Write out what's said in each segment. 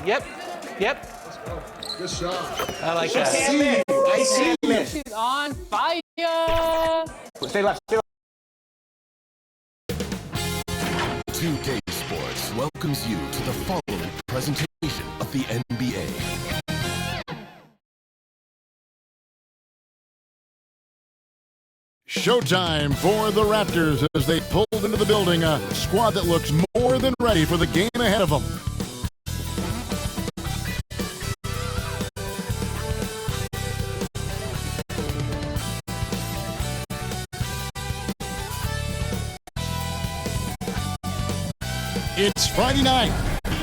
Yep. Good shot. I like that. I see it. She's on fire. Stay left. 2K Sports welcomes you to the following presentation of the NBA. Showtime for the Raptors as they pulled into the building, a squad that looks more than ready for the game ahead of them. It's Friday night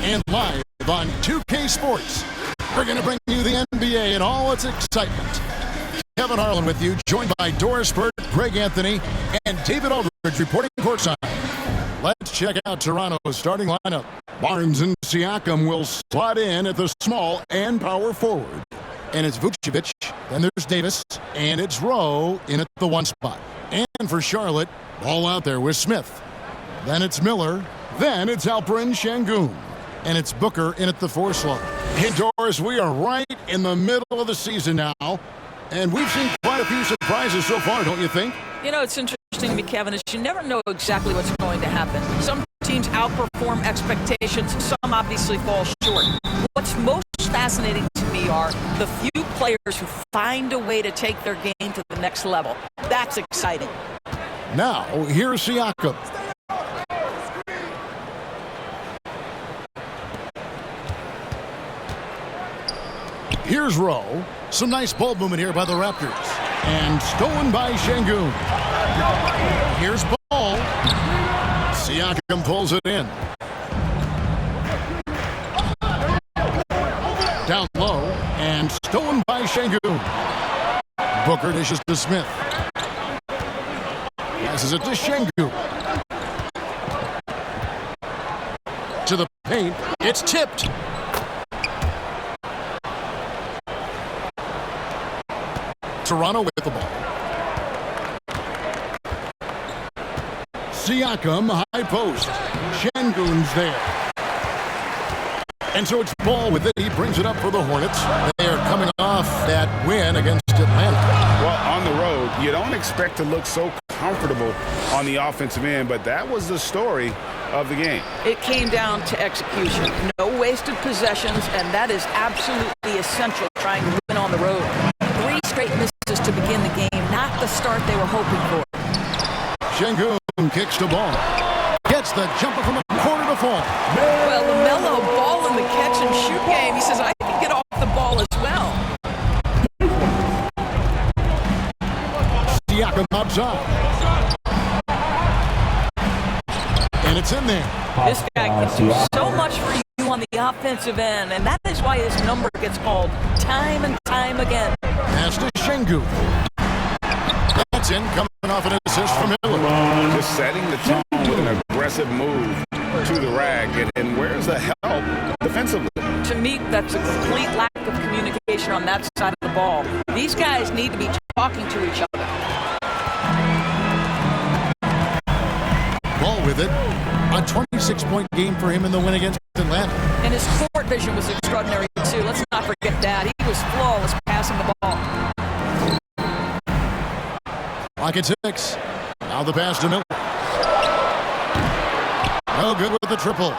and live on 2K Sports. We're going to bring you the NBA and all its excitement. Kevin Harlan with you, joined by Doris Burke, Greg Anthony, and David Aldridge reporting courtside. Let's check out Toronto's starting lineup. Barnes and Siakam will slot in at the small and power forward. And it's Vucevic, then there's Davis, and it's Rowe in at the one spot. And for Charlotte, ball out there with Smith. Then it's Miller, then it's Alperen Şengün. And it's Booker in at the four slot. And Doris, we are right in the middle of the season now. And we've seen quite a few surprises so far, don't you think? You know, it's interesting to me, Kevin, is you never know exactly what's going to happen. Some teams outperform expectations, some obviously fall short. What's most fascinating to me are the few players who find a way to take their game to the next level. That's exciting. Now, here's Siakam. Here's Rowe. Some nice ball movement here by the Raptors. And stolen by Şengün. Here's ball. Siakam pulls it in. Down low. And stolen by Şengün. Booker dishes to Smith. Passes it to Şengün. To the paint. It's tipped. Toronto with the ball. Siakam, high post. Şengün's there. And so it's ball with it. He brings it up for the Hornets. They are coming off that win against Atlanta. Well, on the road, you don't expect to look so comfortable on the offensive end, but that was the story of the game. It came down to execution. No wasted possessions, and that is absolutely essential trying to win on the road. 3 straight misses to begin the game, not the start they were hoping for. Şengün kicks the ball. Gets the jumper from a corner to fall. Well, LaMelo ball in the catch and shoot game. He says, I can get off the ball as well. Siakam outside. And it's in there. This guy can do so much for you on the offensive end, and that is why his number gets called time and time again. Pass to Şengün. That's in, coming off an assist from Miller. Just setting the tone with an aggressive move to the rack. And where's the help defensively? To me, that's a complete lack of communication on that side of the ball. These guys need to be talking to each other. Ball with it. A 26-point game for him in the win against Atlanta. And his court vision was extraordinary, too. Let's not forget that. He was flawless passing the ball. Clock at 6. Now the pass to Miller. No good with the triple.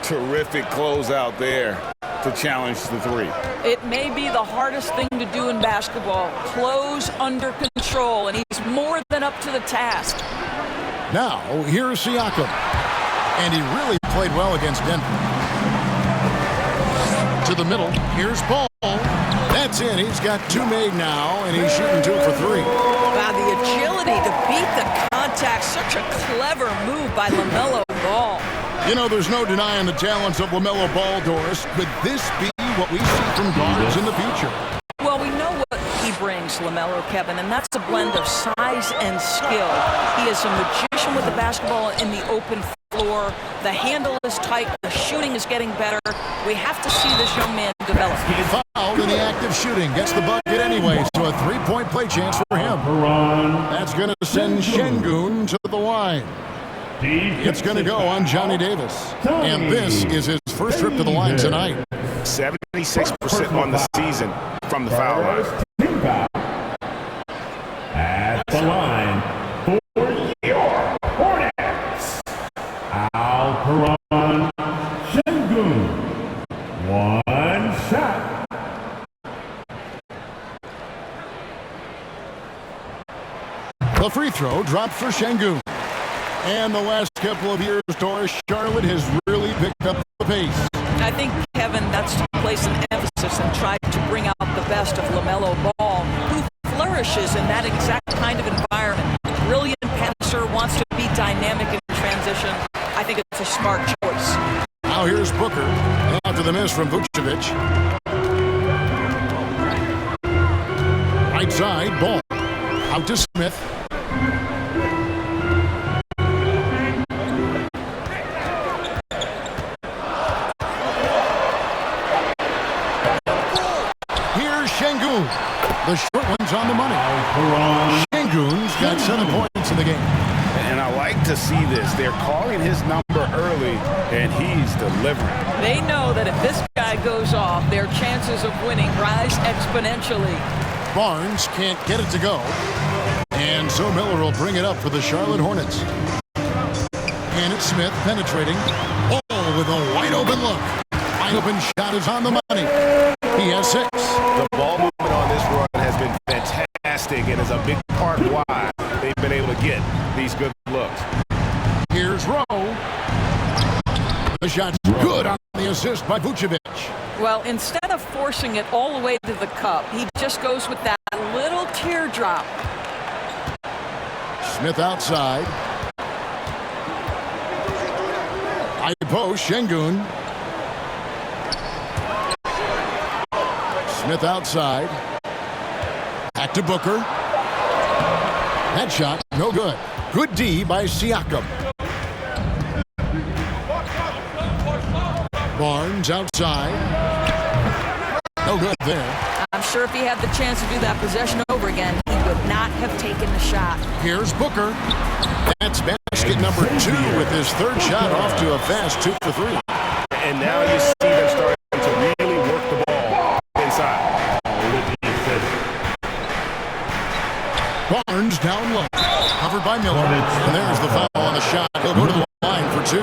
Terrific closeout there to challenge the 3. It may be the hardest thing to do in basketball. Close under control, and he's more than up to the task. Now, here's Siakam. And he really played well against Denver. To the middle, here's Paul. That's in. He's got 2 made now, and he's shooting 2 for 3. Wow, the agility to beat the contact. Such a clever move by LaMelo Ball. You know, there's no denying the talents of LaMelo Ball, Doris. Could this be what we see from guards in the future? Well, we know what he brings, LaMelo, Kevin, and that's a blend of size and skill. He is a magician with the basketball in the open floor. The handle is tight. The shooting is getting better. We have to see this young man develop. Fouled in the act of shooting. Gets the bucket anyway, so a 3-point play chance for him. That's going to send Şengün to the line. It's going to go on Johnny Davis. And this is his first trip to the line tonight. 76% on the season from the foul line. At the line for your Hornets, Alperon Şengün. One shot. The free throw dropped for Şengün. And the last couple of years, Doris, Charlotte has really picked up the pace. I think, Kevin, that's to place an emphasis and try to bring out the best of LaMelo Ball, who flourishes in that exact kind of environment. Brilliant passer, wants to be dynamic in transition. I think it's a smart choice. Now here's Booker after the miss from Vucevic. Right side, Ball. Out to Smith. Şengün. The short one's on the money. Şengün's got 7 points in the game. And I like to see this. They're calling his number early, and he's delivering. They know that if this guy goes off, their chances of winning rise exponentially. Barnes can't get it to go. And so Miller will bring it up for the Charlotte Hornets. And it's Smith penetrating. Oh, with a wide open look. Wide open shot is on the money. He has 6. The ball movement on this run has been fantastic and is a big part why they've been able to get these good looks. Here's Rowe. The shot's good on the assist by Vucevic. Well, instead of forcing it all the way to the cup, he just goes with that little teardrop. Smith outside. High post, Şengün. Smith outside. Back to Booker. That shot, no good. Good D by Siakam. Barnes outside. No good there. I'm sure if he had the chance to do that possession over again, he would not have taken the shot. Here's Booker. That's basket number 2 with his 3rd shot off to a fast 2 for 3. And now you see them starting to really work the ball inside. Barnes down low. Covered by Miller. And there's the foul on the shot. He'll go to the line for 2.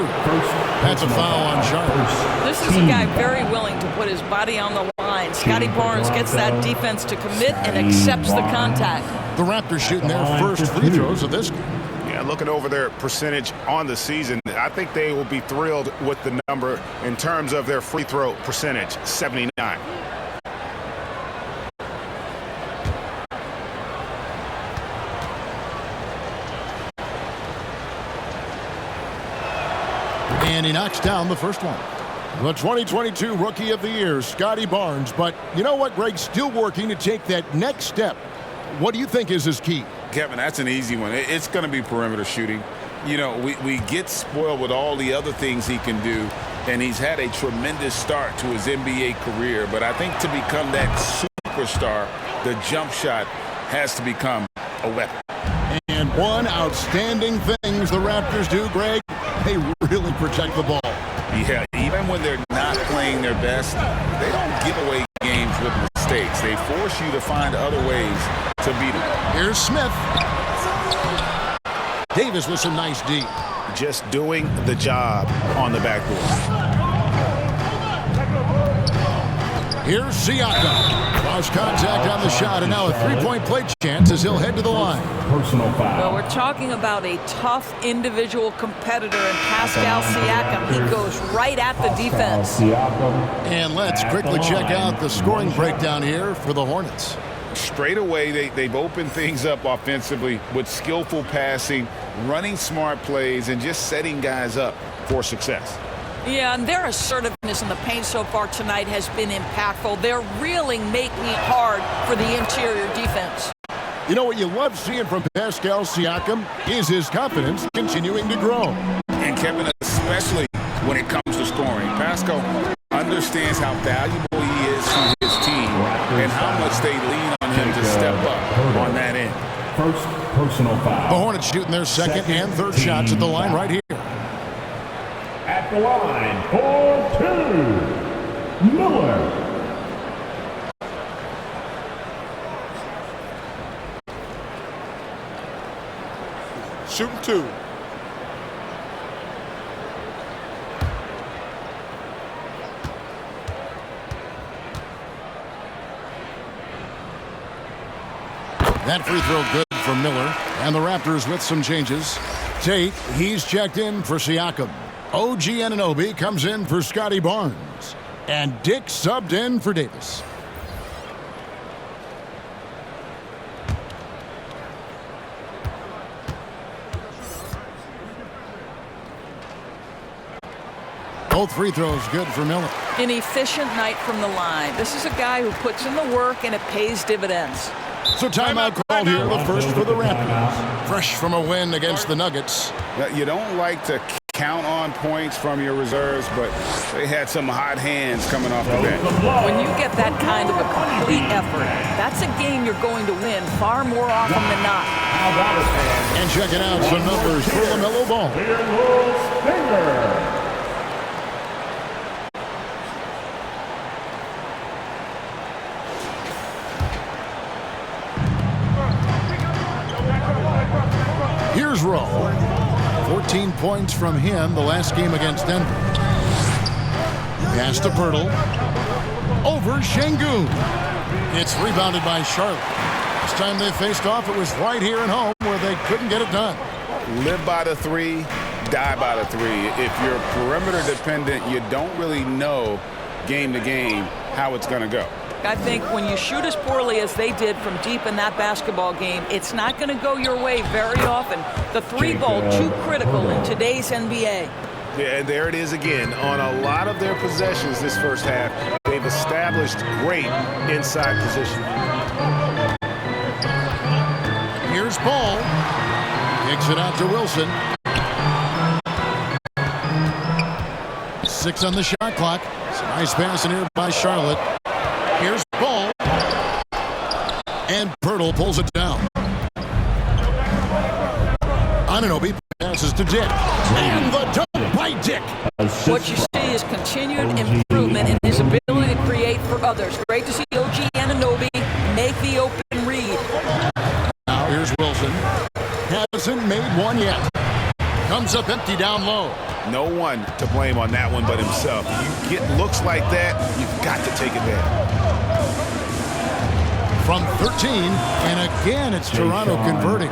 That's a foul on Charlotte. This is a guy very willing to put his body on the line. Scotty Barnes gets that defense to commit and accepts the contact. The Raptors shooting their first free throws of this game. Yeah, looking over their percentage on the season, I think they will be thrilled with the number in terms of their free throw percentage, 79. And he knocks down the first one. The 2022 Rookie of the Year, Scotty Barnes. But you know what, Greg? Still working to take that next step. What do you think is his key? Kevin, that's an easy one. It's going to be perimeter shooting. You know, we get spoiled with all the other things he can do, and he's had a tremendous start to his NBA career. But I think to become that superstar, the jump shot has to become a weapon. And one outstanding things the Raptors do, Greg, they really protect the ball. Yeah, even when they're not playing their best, they don't give away games with mistakes. They force you to find other ways to beat them. Here's Smith. Davis with some nice D. Just doing the job on the backboard. Here's Siakam. Lost contact on the shot, and now a three-point play chance as he'll head to the line. Personal foul. Well, we're talking about a tough individual competitor in Pascal Siakam. He goes right at the defense. And let's quickly check out the scoring breakdown here for the Hornets. Straight away, they've opened things up offensively with skillful passing, running smart plays, and just setting guys up for success. Yeah, and their assertiveness in the paint so far tonight has been impactful. They're really making it hard for the interior defense. You know what you love seeing from Pascal Siakam is his confidence continuing to grow. And Kevin, especially when it comes to scoring, Pascal understands how valuable he is to his team and how much they lean on him to step up on that end. First personal foul. The Hornets shooting their second and third shots at the line right here. At the line for two. Miller. Shooting 2. That free throw good for Miller. And the Raptors with some changes. Tate, he's checked in for Siakam. OG Anunoby comes in for Scotty Barnes. And Dick subbed in for Davis. Both free throws good for Miller. An efficient night from the line. This is a guy who puts in the work and it pays dividends. So timeout called here, the first for the Raptors. Fresh from a win against the Nuggets. You don't like to count on points from your reserves, but they had some hot hands coming off the bench. When you get that kind of a complete effort, that's a game you're going to win far more often than not. And checking out some numbers for LaMelo Ball. Here's Rowe. 14 points from him the last game against Denver. Pass to Pirtle. Over Şengün. It's rebounded by Charlotte. This time they faced off, it was right here at home where they couldn't get it done. Live by the 3, die by the 3. If you're perimeter dependent, you don't really know game to game how it's going to go. I think when you shoot as poorly as they did from deep in that basketball game, it's not going to go your way very often. The 3 ball, too critical in today's NBA. Yeah, and there it is again. On a lot of their possessions this first half, they've established great inside position. Here's Paul. Kicks it out to Wilson. 6 on the shot clock. It's a nice pass in here by Charlotte. Here's Ball. And Pirtle pulls it down. Anunoby passes to Dick. And the dunk by Dick. What you see is continued improvement in his ability to create for others. Great to see OG Anunoby make the open read. Now here's Wilson. Hasn't made one yet. Comes up empty down low. No one to blame on that one but himself. You get looks like that, you've got to take advantage. From 13, and again it's Toronto converting.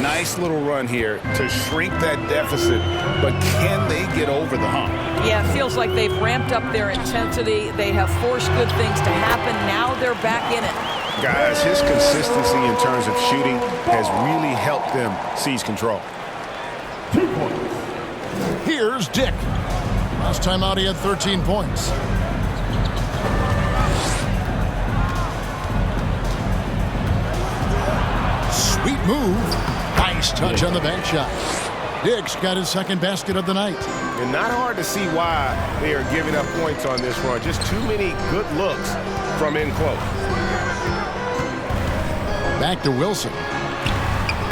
Nice little run here to shrink that deficit, but can they get over the hump? Yeah, it feels like they've ramped up their intensity. They have forced good things to happen. Now they're back in it. Guys, his consistency in terms of shooting has really helped them seize control. 2 points. Here's Dick. Last time out he had 13 points. Sweet move. Nice touch on the bank shot. Dick's got his second basket of the night. And not hard to see why they are giving up points on this run. Just too many good looks from in close. Back to Wilson.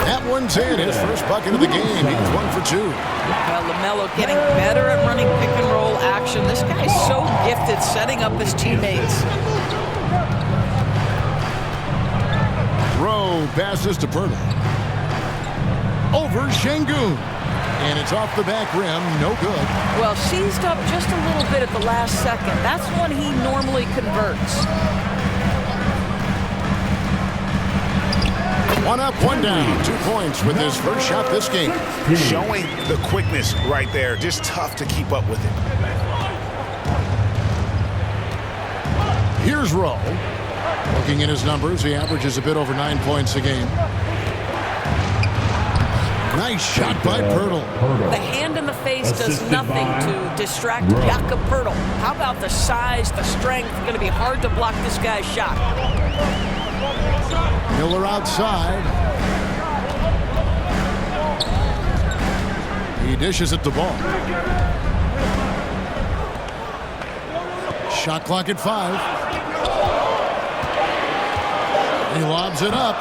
That one's in. His first bucket of the game. He's 1 for 2. Well, LaMelo getting better at running pick and roll action. This guy's so gifted setting up his teammates. Rowe passes to Pirtle. Over Şengün. And it's off the back rim. No good. Well, seized up just a little bit at the last second. That's when he normally converts. 1 up, 1 down. 2 points with his first shot this game. Showing the quickness right there. Just tough to keep up with it. Here's Rowe. Looking at his numbers, he averages a bit over 9 points a game. Nice shot by Pirtle. The hand in the face does nothing to distract Jakob Pirtle. How about the size, the strength? Going to be hard to block this guy's shot. Miller outside. He dishes it to Ball. Shot clock at 5. He lobs it up.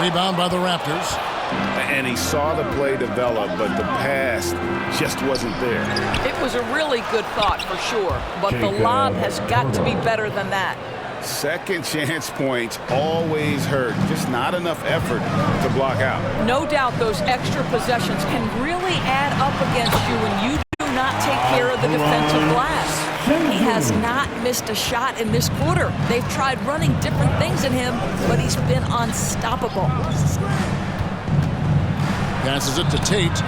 Rebound by the Raptors. and he saw the play develop, but the pass just wasn't there. It was a really good thought for sure, but the lob has got to be better than that. Second chance points always hurt. Just not enough effort to block out. No doubt those extra possessions can really add up against you when you do not take care of the defensive glass. He has not missed a shot in this quarter. They've tried running different things at him, but he's been unstoppable. Passes it to Tate.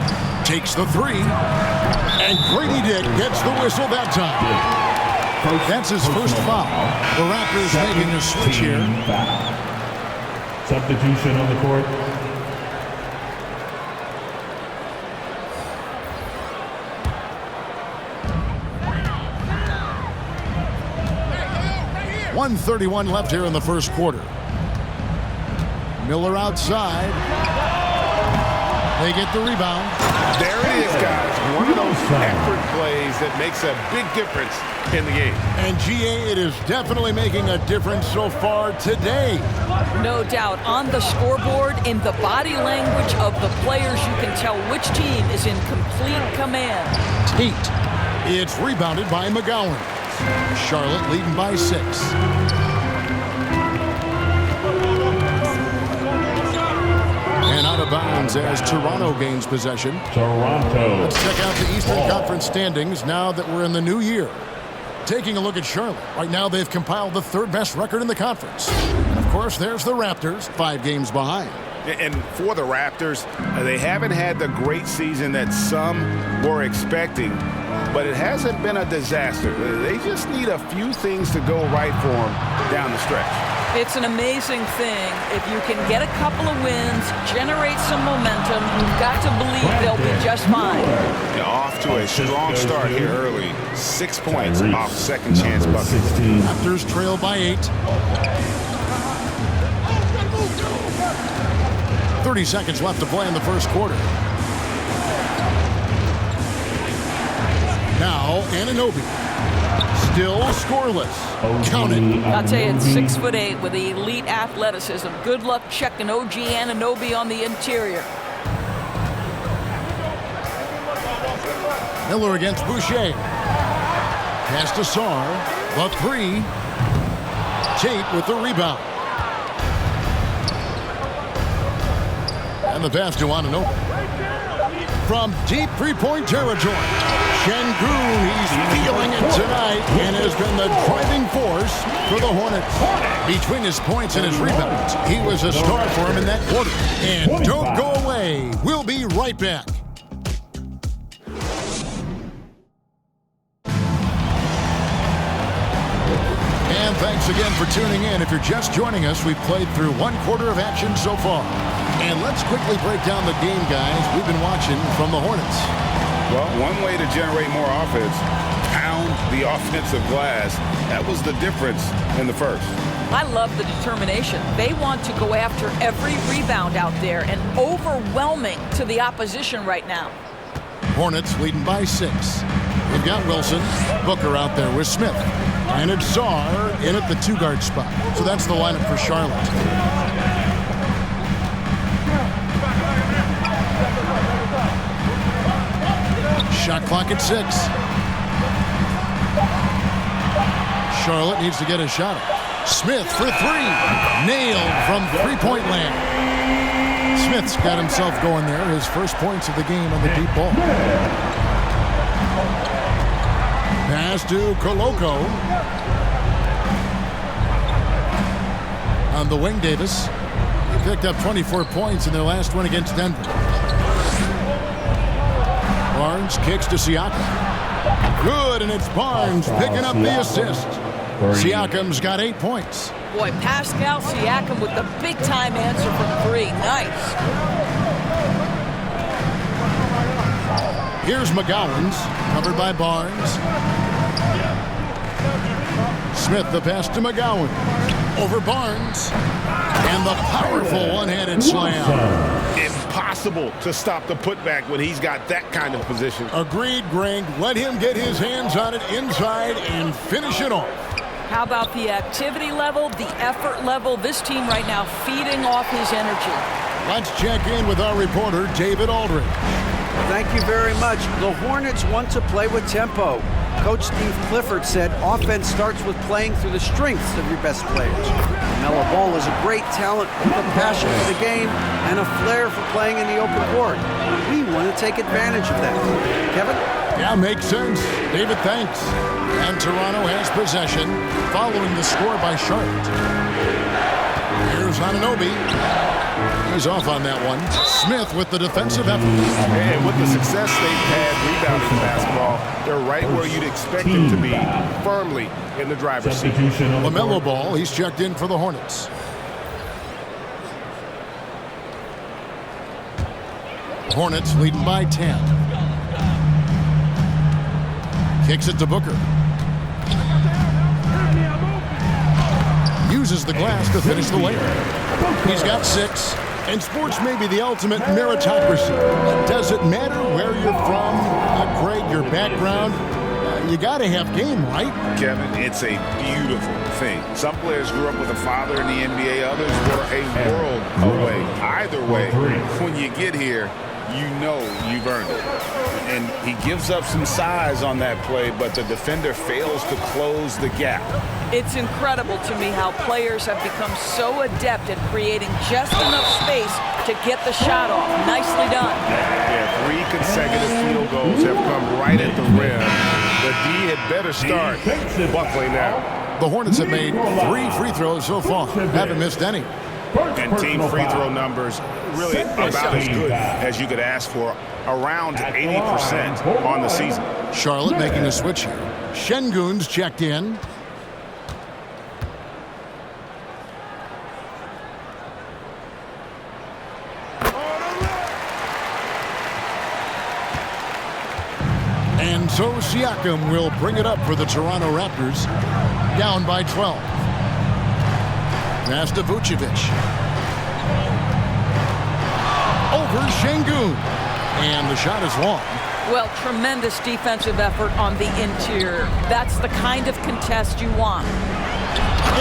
Takes the three. And Grady Dick gets the whistle that time. That's his first foul. The Raptors making a switch here. Substitution on the court. .131 left here in the first quarter. Miller outside. They get the rebound. There it is, guys. One of those effort plays that makes a big difference in the game. And GA, it is definitely making a difference so far today. No doubt. On the scoreboard, in the body language of the players, you can tell which team is in complete command. Tate. It's rebounded by McGowan. Charlotte leading by 6. And out of bounds as Toronto gains possession. Toronto. Let's check out the Eastern Conference standings now that we're in the new year. Taking a look at Charlotte. Right now they've compiled the third best record in the conference. And of course there's the Raptors, 5 games behind. And for the Raptors, they haven't had the great season that some were expecting, but it hasn't been a disaster. They just need a few things to go right for them down the stretch. It's an amazing thing. If you can get a couple of wins, generate some momentum, you've got to believe they'll be just fine. Yeah, off to a strong start here early. 6 points off second chance bucket. Raptors trail by 8. 30 seconds left to play in the first quarter. Now, Anunoby. Still scoreless. Count it. I'll tell you, it's 6'8" with elite athleticism. Good luck checking OG Anunoby on the interior. Miller against Boucher. Pass to Sarr. The 3. Tate with the rebound. And the pass to Anunoby. From deep three-point territory. Şengün, he's feeling it tonight and has been the driving force for the Hornets. Between his points and his rebounds, he was a star for him in that quarter. And don't go away. We'll be right back. And thanks again for tuning in. If you're just joining us, we've played through one quarter of action so far. And let's quickly break down the game, guys, we've been watching from the Hornets. Well, one way to generate more offense, pound the offensive glass. That was the difference in the first. I love the determination. They want to go after every rebound out there and overwhelming to the opposition right now. Hornets leading by 6. They've got Wilson, Booker out there with Smith. And it's Sarr in at the 2-guard spot. So that's the lineup for Charlotte. Shot clock at 6. Charlotte needs to get a shot up. Smith for 3. Nailed from three-point land. Smith's got himself going there. His first points of the game on the deep ball. Pass to Koloko. On the wing, Davis. He picked up 24 points in their last one against Denver. Barnes kicks to Siakam. Good, and it's Barnes picking up the assist. Siakam's got 8 points. Boy, Pascal Siakam with the big-time answer from 3. Nice. Here's McGowan's, covered by Barnes. Smith, the pass to McGowan. Over Barnes. And the powerful one-handed slam. Impossible to stop the putback when he's got that kind of position. Agreed, Greg. Let him get his hands on it inside and finish it off. How about the activity level, the effort level? This team right now feeding off his energy. Let's check in with our reporter, David Aldridge. Thank you very much. The Hornets want to play with tempo. Coach Steve Clifford said offense starts with playing through the strengths of your best players. Melo Ball is a great talent with a passion for the game and a flair for playing in the open court. We want to take advantage of that. Kevin? Yeah, makes sense. David, thanks. And Toronto has possession following the score by Charlotte. Here's Anunoby. He's off on that one. Smith with the defensive effort. And with the success they've had rebounding basketball, they're right where you'd expect them to be, firmly in the driver's seat. LaMelo Ball, he's checked in for the Hornets. Hornets leading by 10. Kicks it to Booker. Uses the glass to finish the layup. He's got 6. And sports may be the ultimate meritocracy. Does it matter where you're from, how great your background? You got to have game, right? Kevin, it's a beautiful thing. Some players grew up with a father in the NBA. Others were a world away. Either way, when you get here, you know you've earned it. And he gives up some size on that play, but the defender fails to close the gap. It's incredible to me how players have become so adept at creating just enough space to get the shot off. Nicely done. Yeah, 3 consecutive field goals have come right at the rim. The D had better start buckling now. The Hornets have made 3 free throws so far. Haven't missed any. And team free throw numbers really about as good as you could ask for, around 80% on the season. Charlotte making a switch here. Şengün's checked in. And so Siakam will bring it up for the Toronto Raptors, down by 12. Pass to Vucevic. Over Şengün. And the shot is long. Well, tremendous defensive effort on the interior. That's the kind of contest you want.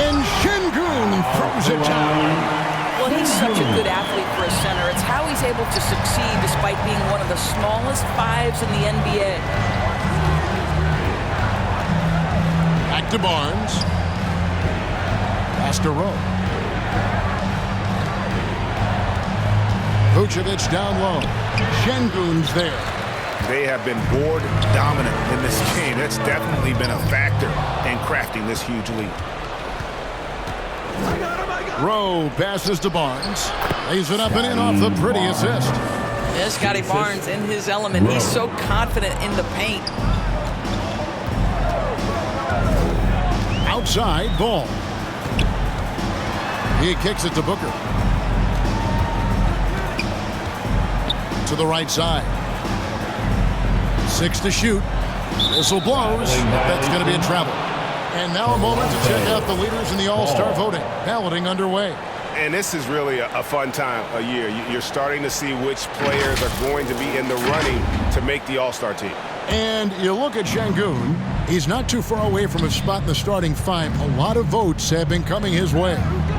And Şengün throws it down. Well, he's such a good athlete for a center. It's how he's able to succeed despite being one of the smallest 5s in the NBA. Back to Barnes. Pass to Rowe. Vucevic down low. Şengün's there. They have been board dominant in this game. That's definitely been a factor in crafting this huge lead. Rowe passes to Barnes. Lays it up and in off the pretty assist. There's Scotty Barnes in his element. He's so confident in the paint. Outside, Ball. He kicks it to Booker. To the right side. 6 to shoot. Whistle blows. That's going to be a travel. And now a moment to check out the leaders in the All-Star voting. Balloting underway. And this is really a fun time of year. You're starting to see which players are going to be in the running to make the All-Star team. And you look at Şengün. He's not too far away from his spot in the starting 5. A lot of votes have been coming his way.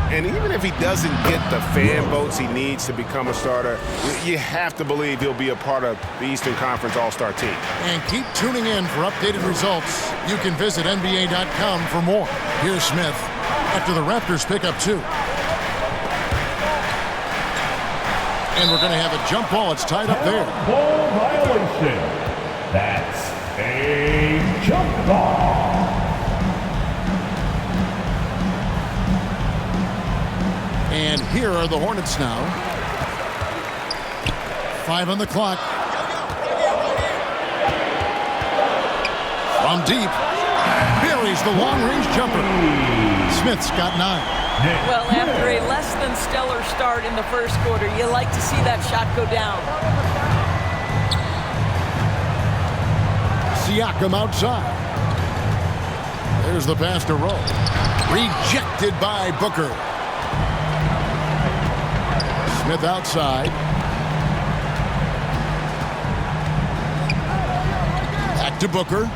And even if he doesn't get the fan votes he needs to become a starter, you have to believe he'll be a part of the Eastern Conference All-Star team. And keep tuning in for updated results. You can visit NBA.com for more. Here's Smith after the Raptors pick up 2. And we're going to have a jump ball. It's tied up there. Ball violation. That's a jump ball. And here are the Hornets now. 5 on the clock. From deep. Buries the long-range jumper. Smith's got 9. Well, after a less than stellar start in the first quarter, you like to see that shot go down. Siakam outside. There's the pass to Rowe. Rejected by Booker. Smith outside. Back to Booker.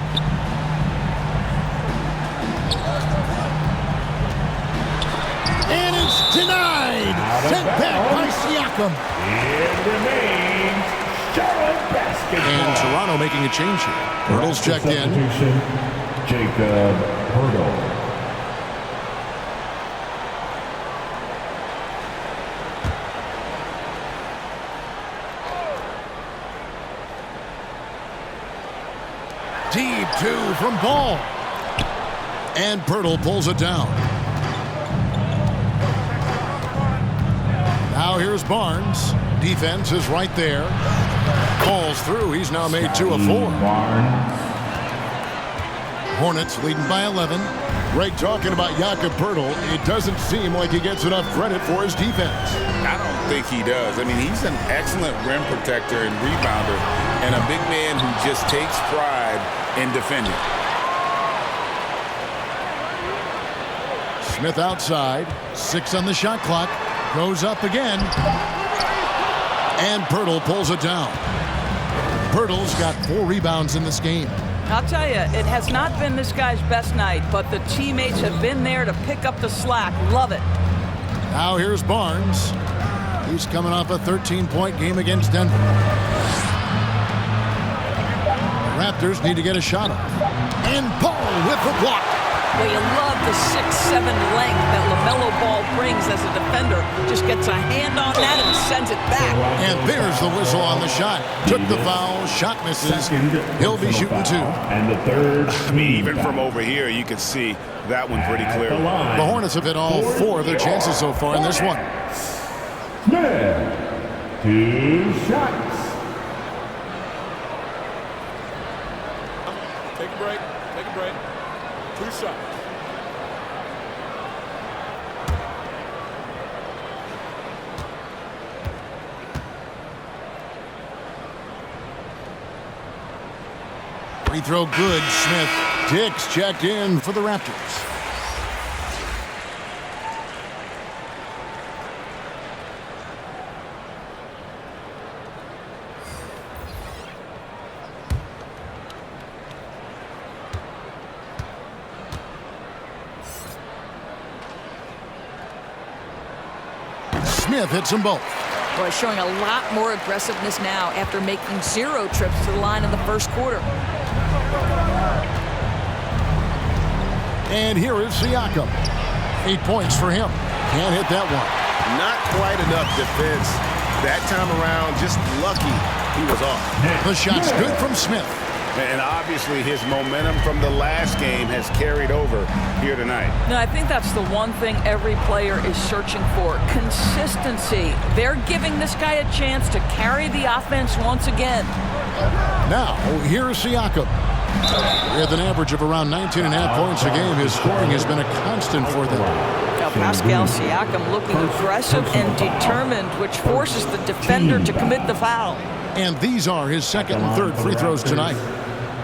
And it's denied. Sent back by Siakam. It remains Charlotte basketball. And Toronto making a change here. Hurdle's checked in. Substitution, Jacob Hurdle. Deep two from Ball. And Pirtle pulls it down. Now here's Barnes. Defense is right there. Falls through. He's now made 2 of 4. Hornets leading by 11. Greg talking about Jakob Pirtle. It doesn't seem like he gets enough credit for his defense. I don't think he does. I mean, he's an excellent rim protector and rebounder, and a big man who just takes pride in defending. Smith outside. 6 on the shot clock. Goes up again. And Pirtle pulls it down. Pirtle's got 4 rebounds in this game. I'll tell you, it has not been this guy's best night, but the teammates have been there to pick up the slack. Love it. Now here's Barnes. He's coming off a 13-point game against Denver. The Raptors need to get a shot up. And Ball with the block. Well, you love the 6'7" length that LaMelo Ball brings as a defender. Just gets a hand on that and sends it back. And there's the whistle on the shot. Took the foul. Shot misses. He'll be shooting 2. And the third, Even from over here, you can see that one pretty clearly. The Hornets have hit all 4 of their chances so far in this one. Smith, 2 shots. Take a break. Take a break. 2 shots. Free throw good. Smith. Dix checked in for the Raptors. Smith hits them both. Boy, showing a lot more aggressiveness now after making 0 trips to the line in the first quarter. And here is Siakam. 8 points for him. Can't hit that one. Not quite enough defense that time around. Just lucky he was off. The shot's good from Smith. And obviously his momentum from the last game has carried over here tonight. No, I think that's the one thing every player is searching for. Consistency. They're giving this guy a chance to carry the offense once again. Now, here's Siakam. With an average of around 19.5 points a game, his scoring has been a constant for them. Now, Pascal Siakam looking aggressive and determined, which forces the defender to commit the foul. And these are his second and third free throws tonight.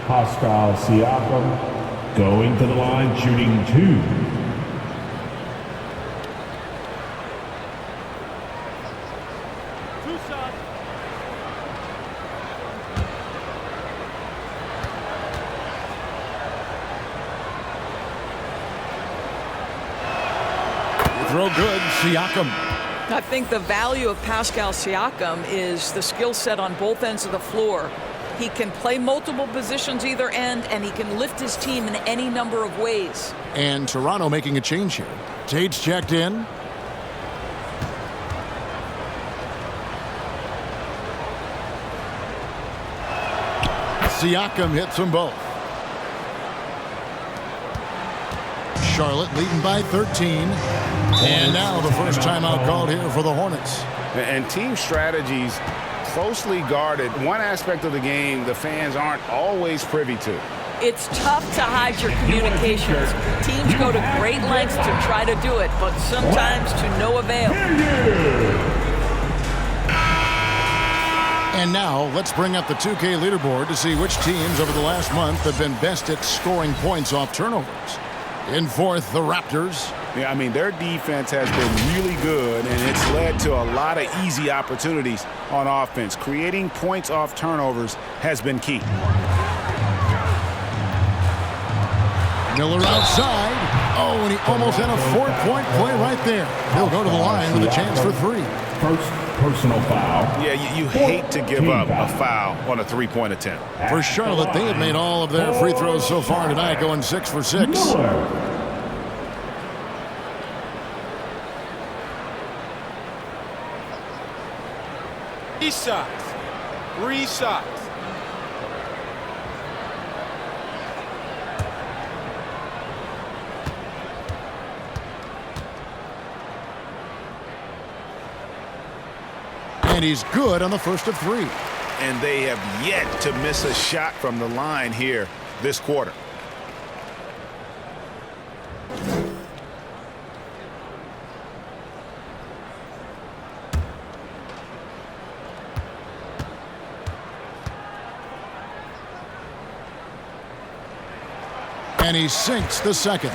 Pascal Siakam going to the line, shooting 2. Throw good, Siakam. I think the value of Pascal Siakam is the skill set on both ends of the floor. He can play multiple positions either end, and he can lift his team in any number of ways. And Toronto making a change here. Tate's checked in. Siakam hits them both. Charlotte leading by 13. And now the first timeout called here for the Hornets. And team strategies closely guarded. One aspect of the game the fans aren't always privy to. It's tough to hide your communications. Teams go to great lengths to try to do it, but sometimes to no avail. And now let's bring up the 2K leaderboard to see which teams over the last month have been best at scoring points off turnovers. In fourth, the Raptors. Yeah, I mean, their defense has been really good, and it's led to a lot of easy opportunities on offense. Creating points off turnovers has been key. Miller outside. Oh, and he almost had a 4-point play right there. He'll go to the line with a chance for 3. First personal foul. Yeah, you hate to give up a foul on a 3-point attempt. For Charlotte, they have made all of their free throws so far tonight, going 6 for 6. Miller. Three shots. 3 shots. And he's good on the first of 3. And they have yet to miss a shot from the line here this quarter. And he sinks the second.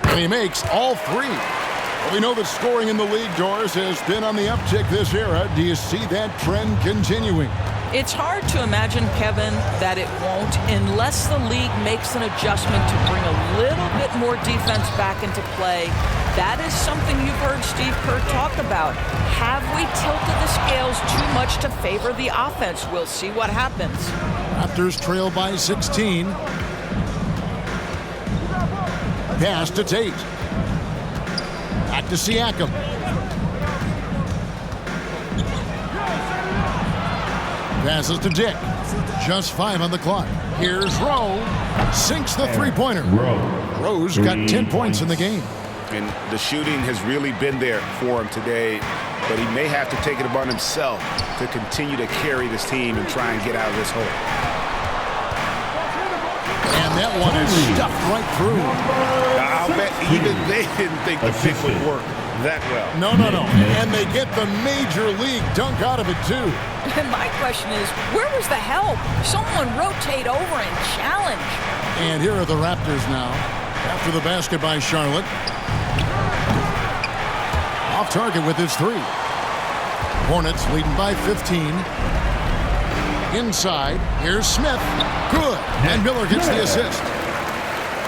And he makes all 3. Well, we know that scoring in the league, Doris, has been on the uptick this era. Do you see that trend continuing? It's hard to imagine, Kevin, that it won't unless the league makes an adjustment to bring a little bit more defense back into play. That is something you've heard Steve Kerr talk about. Have we tilted the scales too much to favor the offense? We'll see what happens. Raptors trail by 16. Pass to Tate. Back to Siakam. Passes to Dick. Just 5 on the clock. Here's Rowe. Sinks the 3-pointer. Rose got 10 points in the game. And the shooting has really been there for him today, but he may have to take it upon himself to continue to carry this team and try and get out of this hole. And that one is stuffed right through. I'll bet even they didn't think the pick would work that well. No. And they get the major league dunk out of it, too. And my question is, where was the help? Someone rotate over and challenge. And here are the Raptors now. After the basket by Charlotte. Off target with his 3. Hornets leading by 15. Inside, here's Smith. Good. And Miller gets the assist.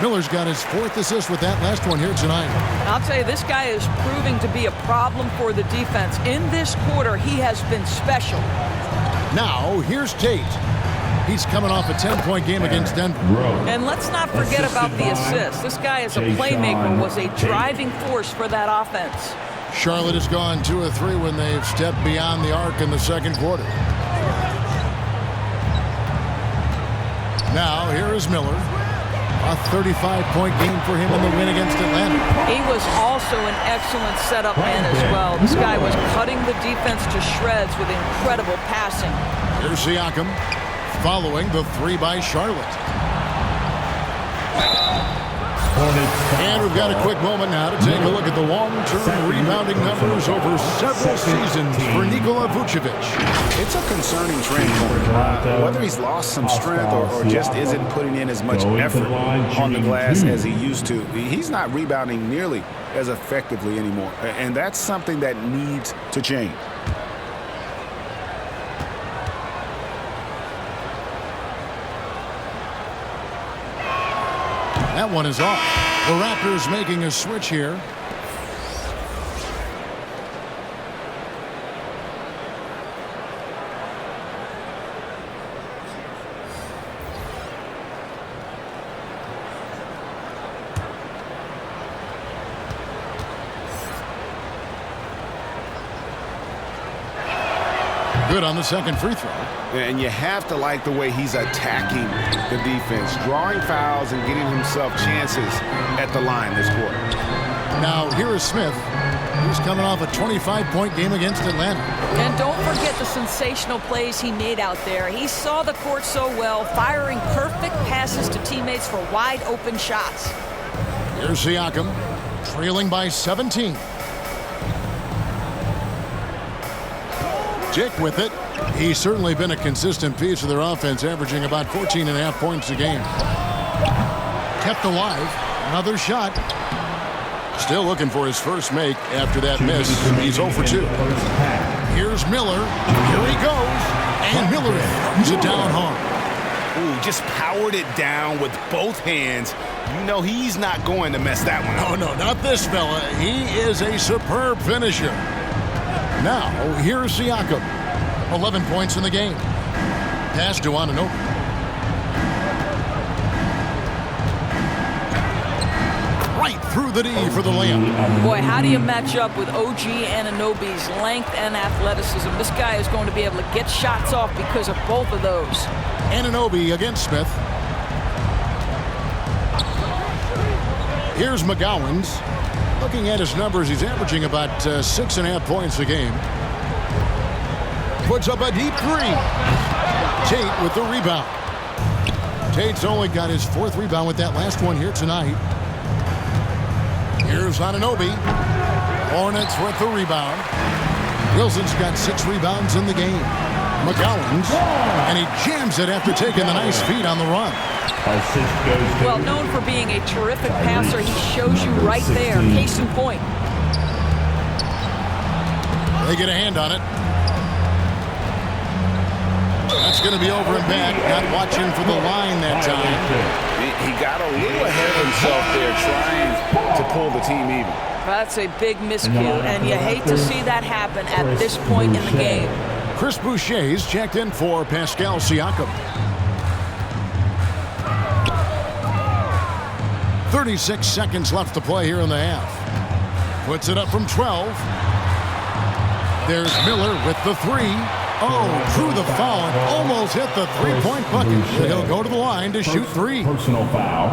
Miller's got his 4th assist with that last one here tonight. I'll tell you, this guy is proving to be a problem for the defense. In this quarter, he has been special. Now, here's Tate. He's coming off a 10-point game against Denver. And let's not forget about the assist. This guy is a playmaker, was a driving force for that offense. Charlotte has gone 2 of 3 when they've stepped beyond the arc in the second quarter. Now, here is Miller. A 35-point game for him in the win against Atlanta. He was also an excellent setup man as well. This guy was cutting the defense to shreds with incredible passing. Here's Siakam following the 3 by Charlotte. And we've got a quick moment now to take a look at the long-term rebounding numbers over several seasons for Nikola Vucevic. It's a concerning trend for him. Whether he's lost some strength or just isn't putting in as much effort on the glass as he used to, he's not rebounding nearly as effectively anymore. And that's something that needs to change. That one is off. The Raptors making a switch here. Good on the second free throw. And you have to like the way he's attacking the defense, drawing fouls and getting himself chances at the line this quarter. Now, here is Smith. He's coming off a 25-point game against Atlanta. And don't forget the sensational plays he made out there. He saw the court so well, firing perfect passes to teammates for wide-open shots. Here's Siakam, trailing by 17. Stick with it. He's certainly been a consistent piece of their offense, averaging about 14.5 points a game. Kept alive. Another shot. Still looking for his first make after that miss. He's 0 for 2. Here's Miller. Here he goes. And Miller throws it down hard. Ooh, just powered it down with both hands. You know he's not going to mess that one up. Oh, no, not this fella. He is a superb finisher. Now, here's Siakam. 11 points in the game. Pass to Anunoby. Right through the D for the layup. Boy, how do you match up with OG Anunoby's length and athleticism? This guy is going to be able to get shots off because of both of those. Anunoby against Smith. Here's McGowan's. Looking at his numbers, he's averaging about 6.5 points a game. Puts up a deep three. Tate with the rebound. Tate's only got his 4th rebound with that last one here tonight. Here's Anunoby. Hornets with the rebound. Wilson's got 6 rebounds in the game. McGowan's, and he jams it after taking the nice feed on the run. Well, known for being a terrific passer, he shows you right there. Case in point. They get a hand on it. That's going to be over and back. Not watching for the line that time. He got a little ahead of himself there trying to pull the team even. That's a big miscue, and you hate to see that happen at this point in the game. Chris Boucher's checked in for Pascal Siakam. 36 seconds left to play here in the half. Puts it up from 12. There's Miller with the 3. Oh, drew the foul and almost hit the 3-point bucket. He'll go to the line to shoot 3. Personal foul.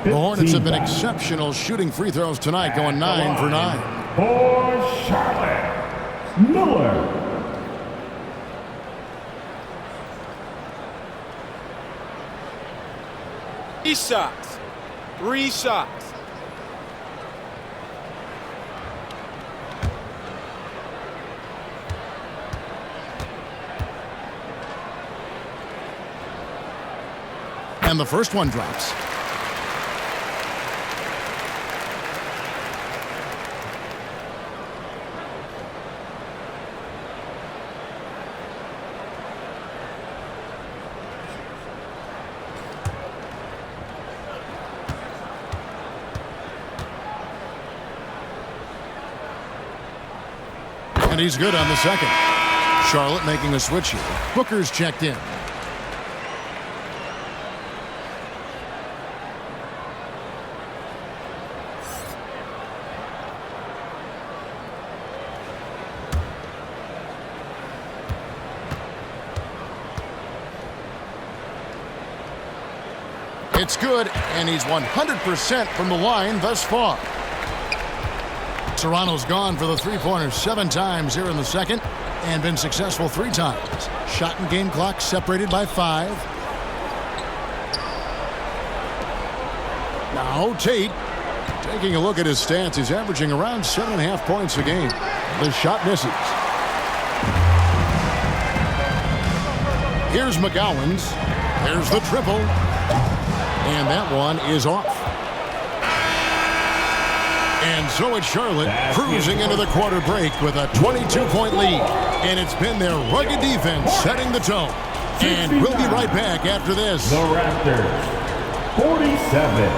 The Hornets have been exceptional shooting free throws tonight, going 9 for 9. For Charlotte, Miller. Shots. 3 shots. And the first one drops. And he's good on the second. Charlotte making a switch here. Booker's checked in. It's good, and he's 100% from the line thus far. Toronto's gone for the three-pointers 7 times here in the second and been successful 3 times. Shot and game clock separated by 5. Now Tate taking a look at his stats. He's averaging around 7.5 points a game. The shot misses. Here's McGowan's. There's the triple. And that one is off. And so it's Charlotte cruising into the quarter break with a 22-point lead. And it's been their rugged defense setting the tone. And we'll be right back after this. The Raptors, 47.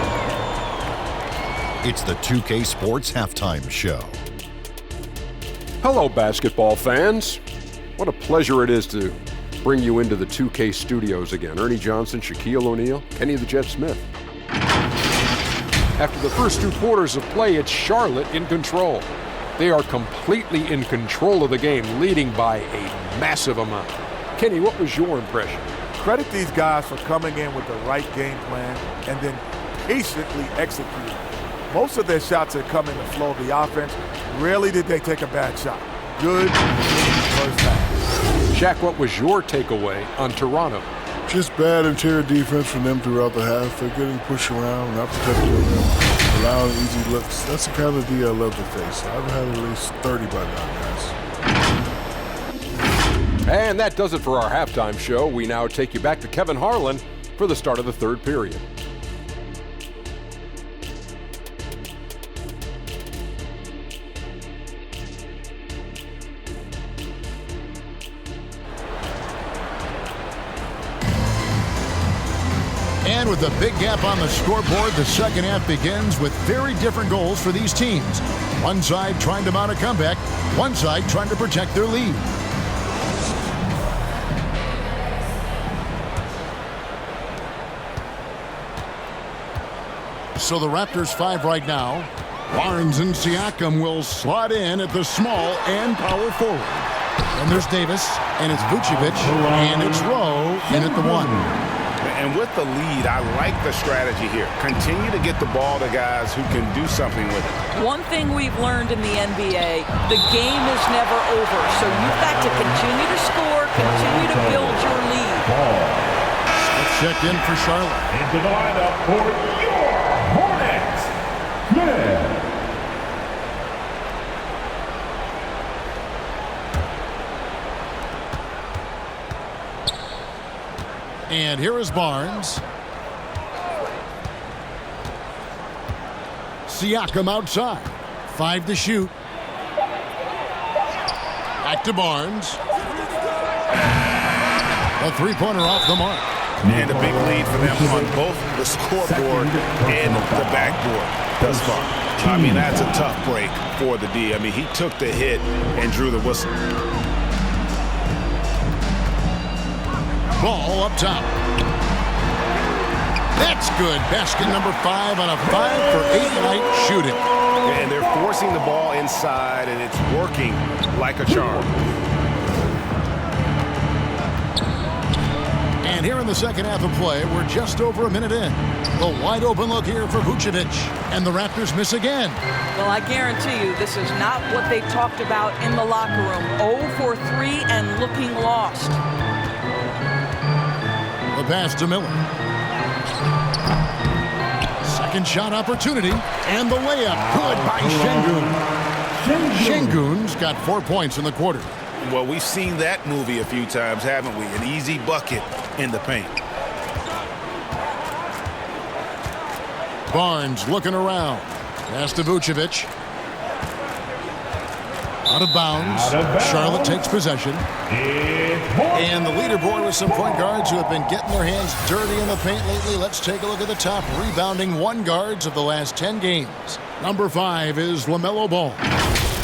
It's the 2K Sports Halftime Show. Hello, basketball fans. What a pleasure it is to bring you into the 2K studios again. Ernie Johnson, Shaquille O'Neal, Kenny the Jet Smith. After the first 2 quarters of play, it's Charlotte in control. They are completely in control of the game, leading by a massive amount. Kenny, what was your impression? Credit these guys for coming in with the right game plan and then patiently executing. Most of their shots that come in the flow of the offense, rarely did they take a bad shot. Good first half. Shaq, what was your takeaway on Toronto? Just bad interior defense from them throughout the half. They're getting pushed around, not protecting them, allowing easy looks. That's the kind of D I love to face. I've had at least 30 by now, guys. And that does it for our halftime show. We now take you back to Kevin Harlan for the start of the third period. And with a big gap on the scoreboard, the second half begins with very different goals for these teams. One side trying to mount a comeback, one side trying to protect their lead. So the Raptors 5 right now. Barnes and Siakam will slot in at the small and power forward. And there's Davis, and it's Vucevic, and it's Rowe in at the 1. And with the lead, I like the strategy here. Continue to get the ball to guys who can do something with it. One thing we've learned in the NBA, the game is never over. So you've got to continue to score, continue to build your lead. Checked in for Charlotte. Into the lineup for your Hornets, Smith. And here is Barnes. Siakam outside. 5 to shoot. Back to Barnes. A three-pointer off the mark. And a big lead for them on both the scoreboard and the backboard thus far. I mean, that's a tough break for the D. I mean, he took the hit and drew the whistle. Ball up top. That's good. Basket number 5 on a 5-for-8 night shooting. And they're forcing the ball inside, and it's working like a charm. And here in the second half of play, we're just over a minute in. The wide open look here for Vucevic. And the Raptors miss again. Well, I guarantee you this is not what they talked about in the locker room. 0 for 3 and looking lost. The pass to Miller. Second shot opportunity. And the layup. Good by Şengün. Şengün's got 4 points in the quarter. Well, we've seen that movie a few times, haven't we? An easy bucket in the paint. Barnes looking around. Pass to Vucevic. Out of bounds. Charlotte takes possession. And the leaderboard with some point guards who have been getting their hands dirty in the paint lately. Let's take a look at the top rebounding one guards of the last 10 games. Number 5 is LaMelo Ball.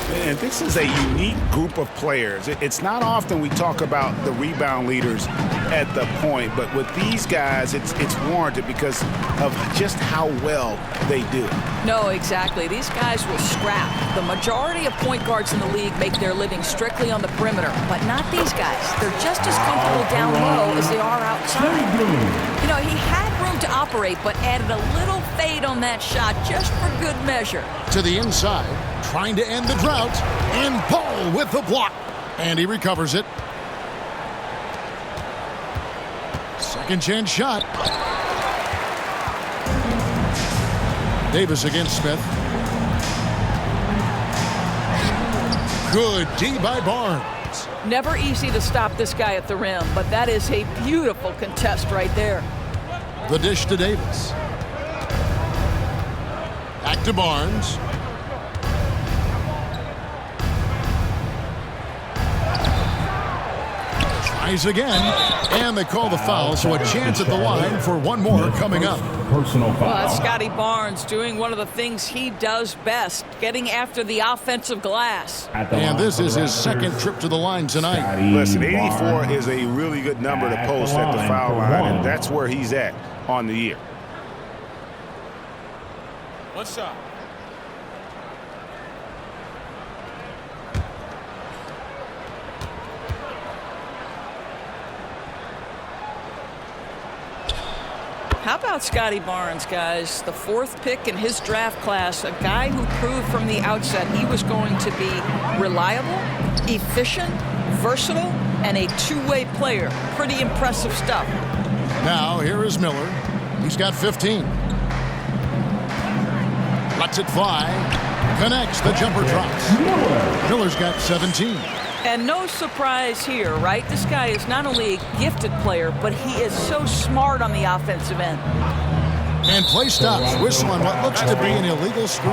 And this is a unique group of players. It's not often we talk about the rebound leaders at the point, but with these guys, it's warranted because of just how well they do. No, exactly. These guys will scrap. The majority of point guards in the league make their living strictly on the perimeter, but not these guys. They're just as comfortable down low as they are outside. You know, he had room to operate, but added a little fade on that shot just for good measure. To the inside, trying to end the drought, and Paul with the block. And he recovers it. Second chance shot. Davis against Smith. Good D by Barnes. Never easy to stop this guy at the rim, but that is a beautiful contest right there. The dish to Davis. Back to Barnes. Tries again, and they call the foul, so a chance at the line for one more coming up. Personal foul. Well, that's Scotty Barnes doing one of the things he does best, getting after the offensive glass. And this is his second trip to the line tonight. Listen, 84 is a really good number to post at the foul line, and that's where he's at on the year. One shot. How about Scotty Barnes, guys? The 4th pick in his draft class, a guy who proved from the outset he was going to be reliable, efficient, versatile, and a two-way player. Pretty impressive stuff. Now, here is Miller. He's got 15. Lets it fly. Connects. The jumper drops. Miller's got 17. And no surprise here, right? This guy is not only a gifted player, but he is so smart on the offensive end. And play stops. Whistle on what looks to be an illegal screen.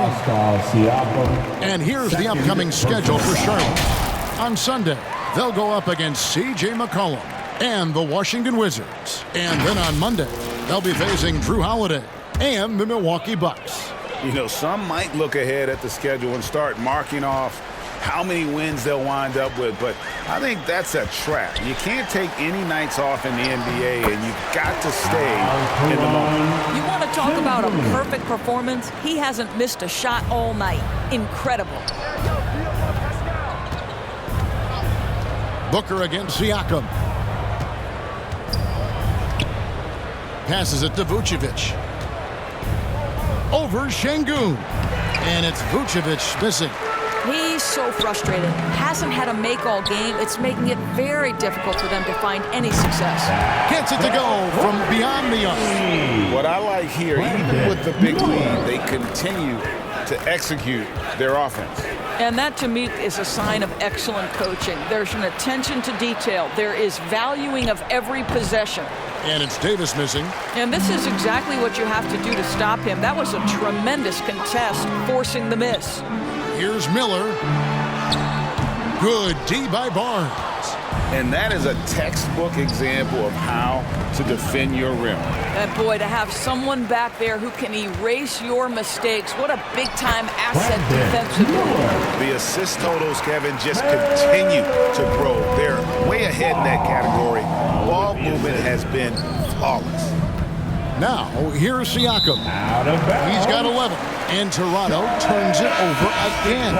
And here's the upcoming schedule for Charlotte. On Sunday, they'll go up against C.J. McCollum and the Washington Wizards. And then on Monday, they'll be facing Drew Holiday and the Milwaukee Bucks. You know, some might look ahead at the schedule and start marking off how many wins they'll wind up with, but I think that's a trap. You can't take any nights off in the NBA, and you've got to stay in the moment. You want to talk about a perfect performance? He hasn't missed a shot all night. Incredible. Booker against Siakam. Passes it to Vucevic. Over Şengün. And it's Vucevic missing. He's so frustrated. Hasn't had a make all game. It's making it very difficult for them to find any success. Gets it to go from beyond the arc. What I like here, even with the big lead, they continue to execute their offense. And that, to me, is a sign of excellent coaching. There's an attention to detail. There is valuing of every possession. And it's Davis missing. And this is exactly what you have to do to stop him. That was a tremendous contest, forcing the miss. Here's Miller. Good D by Barnes. And that is a textbook example of how to defend your rim. And boy, to have someone back there who can erase your mistakes, what a big-time asset defensively. The assist totals, Kevin, just continue to grow. They're way ahead in that category. Ball movement has been flawless. Now, here's Siakam. He's got 11. And Toronto turns it over again.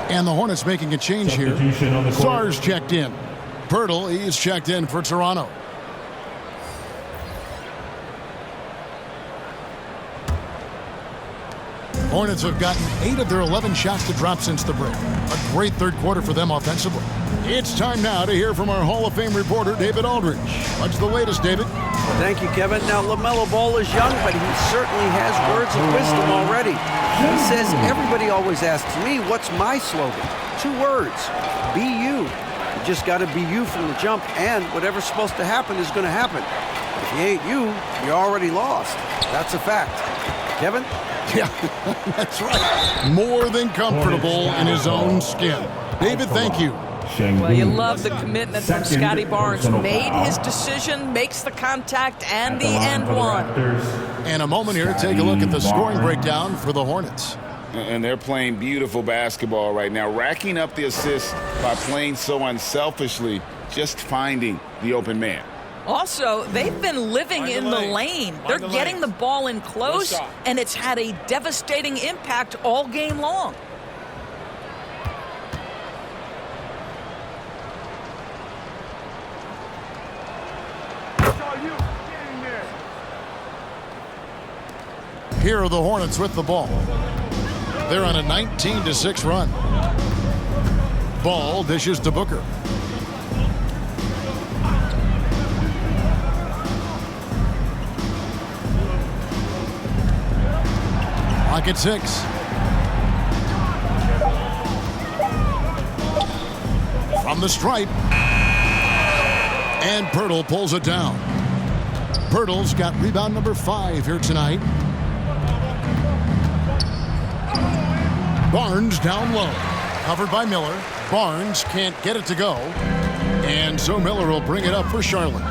And the Hornets making a change here. Sarge checked in. Pirtle, he's checked in for Toronto. Hornets have gotten 8 of their 11 shots to drop since the break. A great third quarter for them offensively. It's time now to hear from our Hall of Fame reporter, David Aldridge. What's the latest, David? Thank you, Kevin. Now, LaMelo Ball is young, but he certainly has words of wisdom already. He says, everybody always asks me, what's my slogan? 2 words, be you. You just got to be you from the jump, and whatever's supposed to happen is going to happen. If you ain't you, you're already lost. That's a fact. Kevin? Yeah, that's right. More than comfortable in his own skin. David, thank you. Well, you love the commitment from Scotty Barnes. Made his decision, makes the contact, and the end one. And a moment here to take a look at the scoring breakdown for the Hornets. And they're playing beautiful basketball right now, racking up the assists by playing so unselfishly, just finding the open man. Also, they've been living in the lane. They're getting the ball in close, and it's had a devastating impact all game long. Here are the Hornets with the ball. They're on a 19-6 run. Ball dishes to Booker. Clock at 6. From the stripe. And Pirtle pulls it down. Pirtle's got rebound number 5 here tonight. Barnes down low. Covered by Miller. Barnes can't get it to go. And so Miller will bring it up for Charlotte.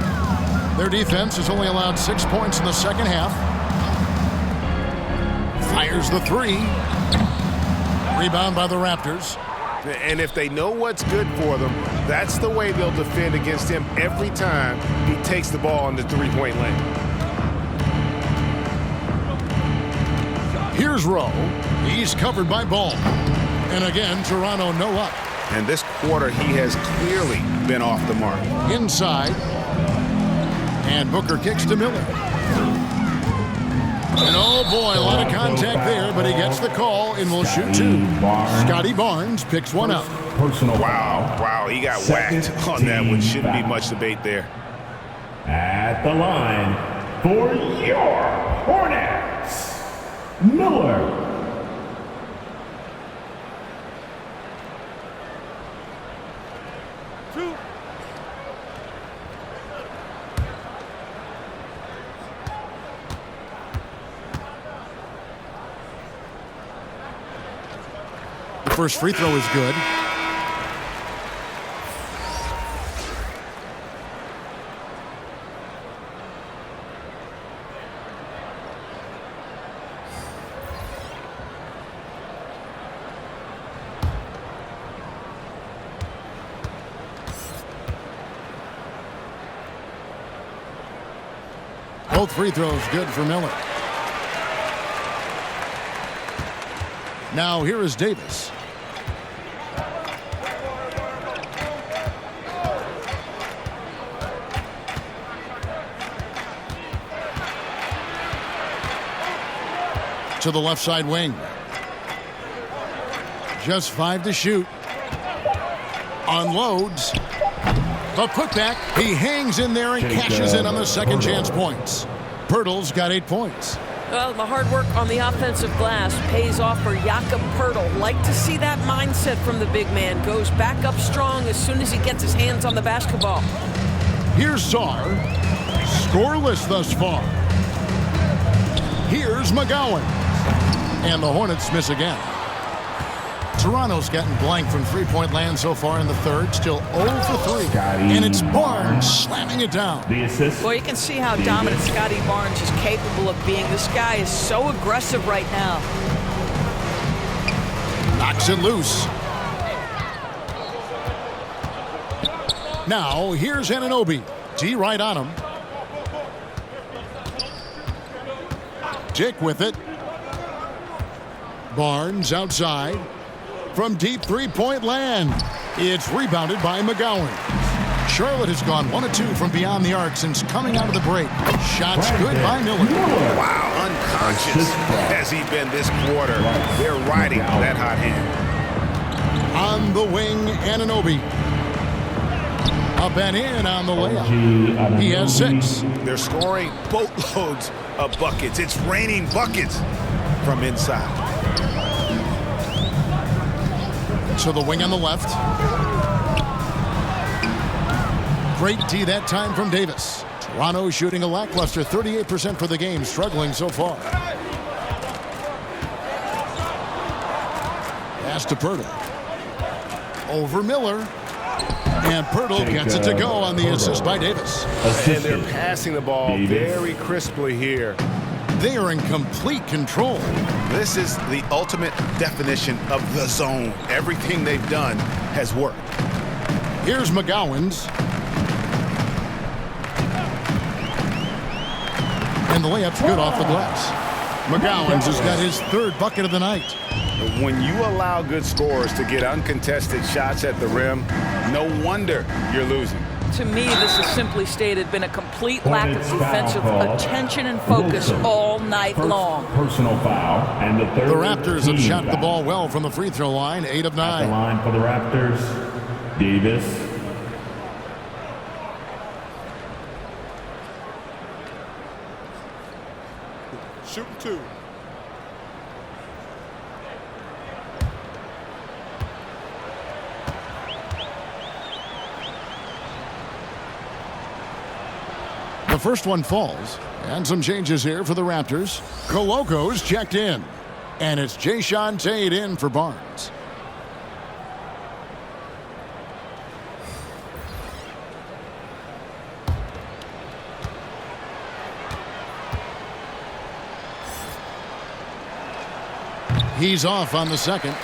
Their defense has only allowed 6 points in the second half. Fires the 3. Rebound by the Raptors. And if they know what's good for them, that's the way they'll defend against him every time he takes the ball in the three-point lane. Here's Rowe. He's covered by Ball. And again, Toronto no up. And this quarter, he has clearly been off the mark. Inside. And Booker kicks to Miller. And oh boy, a lot of contact there, but he gets the call and will shoot 2. Scotty Barnes picks one up. Wow, he got whacked on that one. Shouldn't be much debate there. At the line for your Hornets, Miller. First free throw is good. Both free throws good for Miller. Now here is Davis. To the left side wing. Just 5 to shoot. Unloads. The putback. He hangs in there and cashes in on the second chance points. Pirtle's got 8 points. Well, the hard work on the offensive glass pays off for Jakob Pirtle. Like to see that mindset from the big man. Goes back up strong as soon as he gets his hands on the basketball. Here's Sarr. Scoreless thus far. Here's McGowan. And the Hornets miss again. Toronto's gotten blank from three-point land so far in the third. Still 0 for 3. And it's Barnes slamming it down. The assist. Well, you can see how dominant Scotty Barnes is capable of being. This guy is so aggressive right now. Knocks it loose. Now, here's Anunoby. D right on him. Dick with it. Barnes outside. From deep three-point land. It's rebounded by McGowan. Charlotte has gone 1 of 2 from beyond the arc since coming out of the break. Shots good by Miller. Wow, unconscious has he been this quarter. They're riding that hot hand. On the wing, Anunoby. Up and in on the layup. He has 6. They're scoring boatloads of buckets. It's raining buckets from inside. To the wing on the left. Great D that time from Davis. Toronto shooting a lackluster 38% for the game, struggling so far. Pass to Pirtle. Over Miller. And Pirtle gets it to go on the assist by Davis. And they're passing the ball very crisply here. They are in complete control. This is the ultimate definition of the zone. Everything they've done has worked. Here's McGowan's. And the layup's good off the glass. McGowan's has got his 3rd bucket of the night. When you allow good scorers to get uncontested shots at the rim, no wonder you're losing. To me, this has simply stated been a complete lack of defensive attention and focus all night long. Personal foul. And the third The Raptors have shot foul. the ball well from the free throw line, 8 of 9. At the line for the Raptors, Davis. Shooting 2. The first one falls. And some changes here for the Raptors. Coloco's checked in. And it's Jayshawn Tate in for Barnes. He's off on the second.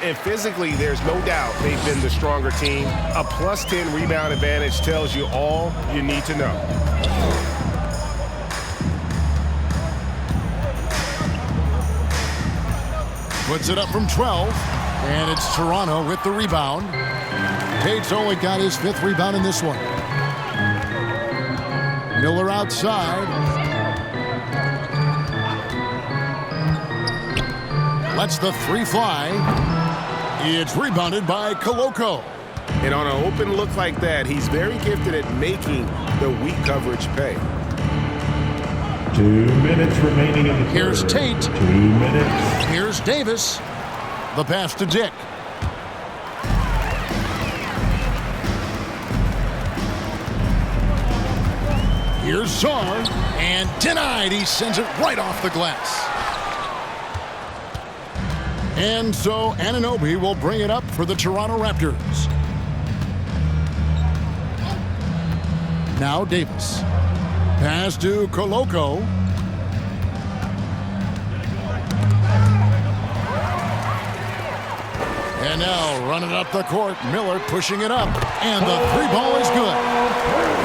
And physically, there's no doubt they've been the stronger team. A +10 rebound advantage tells you all you need to know. Puts it up from 12. And it's Toronto with the rebound. Tate's only got his 5th rebound in this one. Miller outside. Lets the 3 fly. It's rebounded by Coloco. And on an open look like that, he's very gifted at making the weak coverage pay. 2 minutes remaining in the third. Here's Tate. 2 minutes. Here's Davis. The pass to Dick. Here's Sarr. And denied. He sends it right off the glass. And so Anunoby will bring it up for the Toronto Raptors. Now Davis. Pass to Koloko. And now running up the court, Miller pushing it up. And the three ball is good.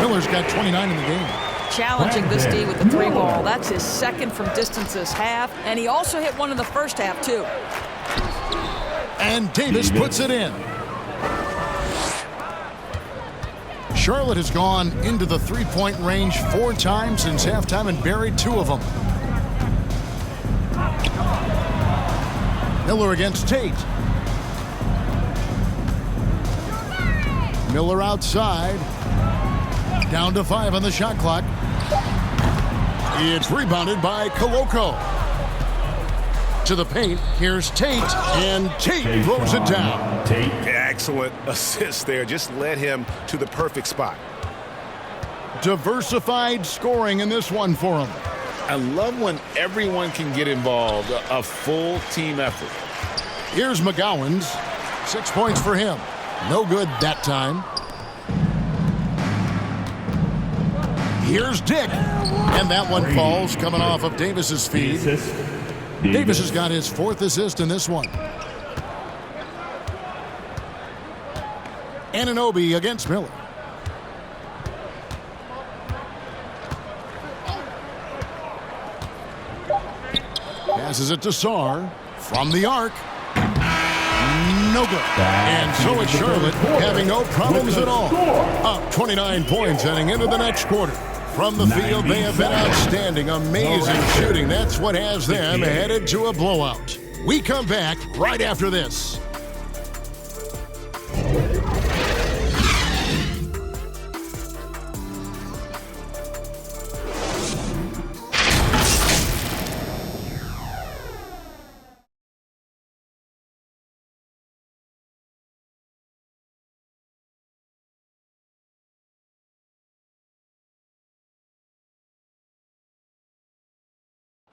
Miller's got 29 in the game. Challenging this D with the three ball. That's his second from distance this half. And he also hit one in the first half, too. And Davis puts it in. Charlotte has gone into the three-point range 4 times since halftime and buried 2 of them. Miller against Tate. Miller outside. Down to 5 on the shot clock. It's rebounded by Koloko. To the paint, here's Tate, and Tate throws it down. Tate. Excellent assist there. Just led him to the perfect spot. Diversified scoring in this one for him. I love when everyone can get involved, a full team effort. Here's McGowan's. 6 points for him. No good that time. Here's Dick. And that one falls coming off of Davis's feed. Davis has got his 4th assist in this one. Anunoby against Miller. Passes it to Sarr from the arc. No good. And so it's Charlotte having no problems at all. Up 29 points heading into the next quarter. From the field, they have been outstanding. Amazing shooting. That's what has them headed to a blowout. We come back right after this.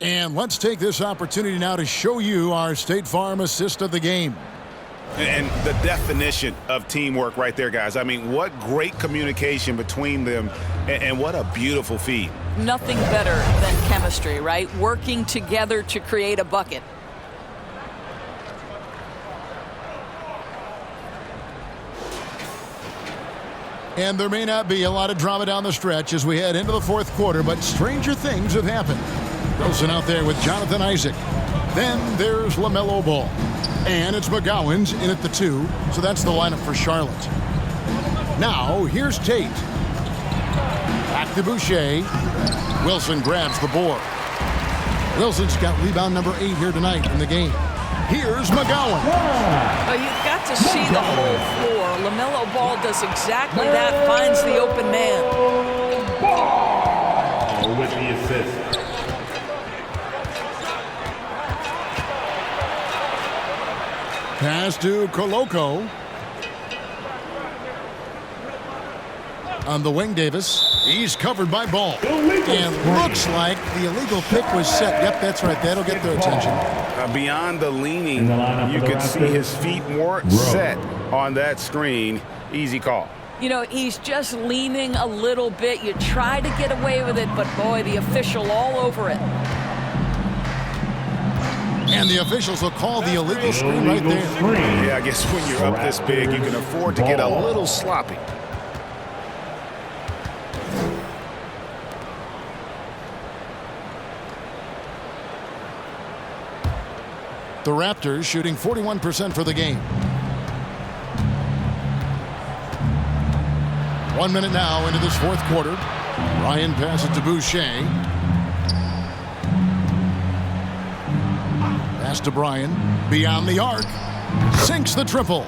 And let's take this opportunity now to show you our State Farm assist of the game. And the definition of teamwork right there, guys. I mean, what great communication between them, and what a beautiful feed. Nothing better than chemistry, right? Working together to create a bucket. And there may not be a lot of drama down the stretch as we head into the 4th quarter, but stranger things have happened. Wilson out there with Jonathan Isaac. Then there's LaMelo Ball. And it's McGowan's in at the 2, so that's the lineup for Charlotte. Now, here's Tate. Back to Boucher. Wilson grabs the board. Wilson's got rebound number 8 here tonight in the game. Here's McGowan. Oh, you've got to see the whole floor. LaMelo Ball does exactly that, finds the open man. Ball with the assist. Pass to Koloko. On the wing, Davis. He's covered by Ball. And looks like the illegal pick was set. Yep, that's right. That'll get their attention. Beyond the leaning, you could see his feet weren't set on that screen. Easy call. You know, he's just leaning a little bit. You try to get away with it, but boy, the official all over it. And the officials will call the illegal screen right there. Yeah, I guess when you're up this big, you can afford to get a little sloppy. The Raptors shooting 41% for the game. 1 minute now into this 4th quarter. Ryan passes to Boucher. Pass to Bryan. Beyond the arc. Sinks the triple.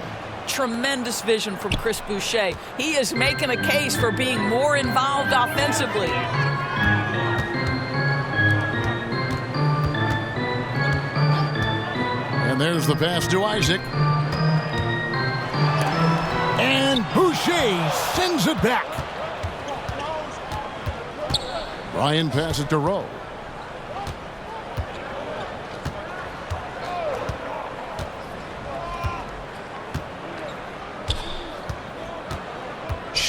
Tremendous vision from Chris Boucher. He is making a case for being more involved offensively. And there's the pass to Isaac. And Boucher sends it back. Bryan passes to Rowe.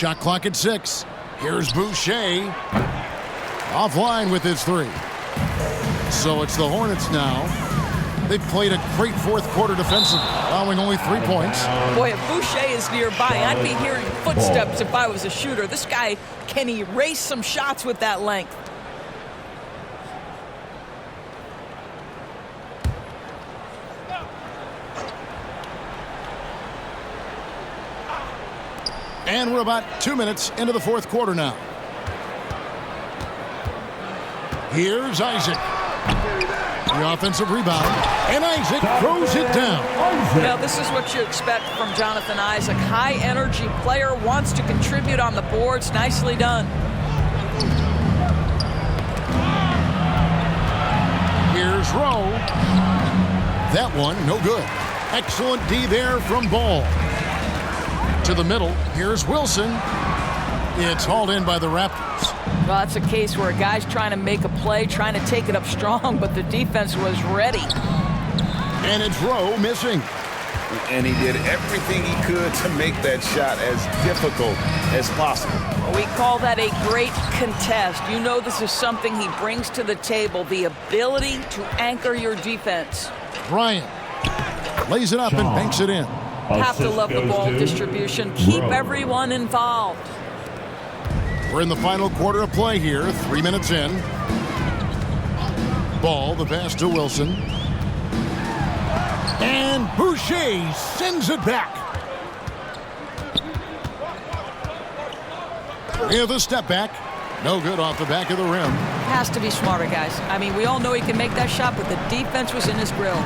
Shot clock at 6. Here's Boucher. Offline with his 3. So it's the Hornets now. They've played a great fourth quarter defensively, allowing only 3 points. Boy, if Boucher is nearby, I'd be hearing footsteps if I was a shooter. This guy can erase some shots with that length. And we're about 2 minutes into the fourth quarter now. Here's Isaac. The offensive rebound. And Isaac throws it down. Now, this is what you expect from Jonathan Isaac. High-energy player, wants to contribute on the boards. Nicely done. Here's Rowe. That one, no good. Excellent D there from Ball. To the middle, here's Wilson. It's hauled in by the Raptors. Well, that's a case where a guy's trying to make a play, trying to take it up strong, but the defense was ready. And it's Rowe missing. And he did everything he could to make that shot as difficult as possible. We call that a great contest. You know this is something he brings to the table, the ability to anchor your defense. Bryant lays it up and banks it in. Have to love the ball distribution. Keep everyone involved. We're in the final quarter of play here, 3 minutes in. Ball, the pass to Wilson. And Boucher sends it back. With a step back. No good off the back of the rim. Has to be smarter, guys. I mean, we all know he can make that shot, but the defense was in his grill.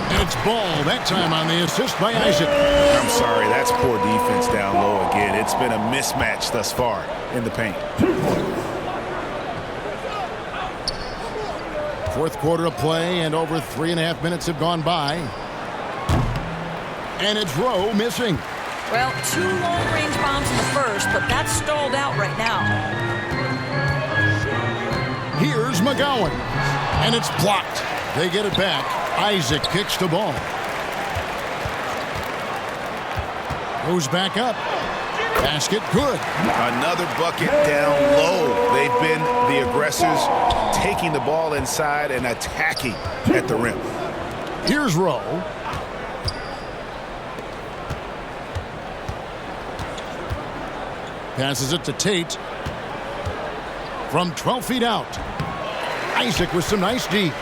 And it's Ball, that time on the assist by Isaac. I'm sorry, that's poor defense down low again. It's been a mismatch thus far in the paint. Fourth quarter of play, and over 3.5 minutes have gone by. And it's Rowe missing. Well, 2 long-range bombs in the first, but that's stalled out right now. Here's McGowan. And it's blocked. They get it back. Isaac kicks the ball. Goes back up. Basket good. Another bucket down low. They've been the aggressors, taking the ball inside and attacking at the rim. Here's Rowe. Passes it to Tate. From 12 feet out. Isaac with some nice D.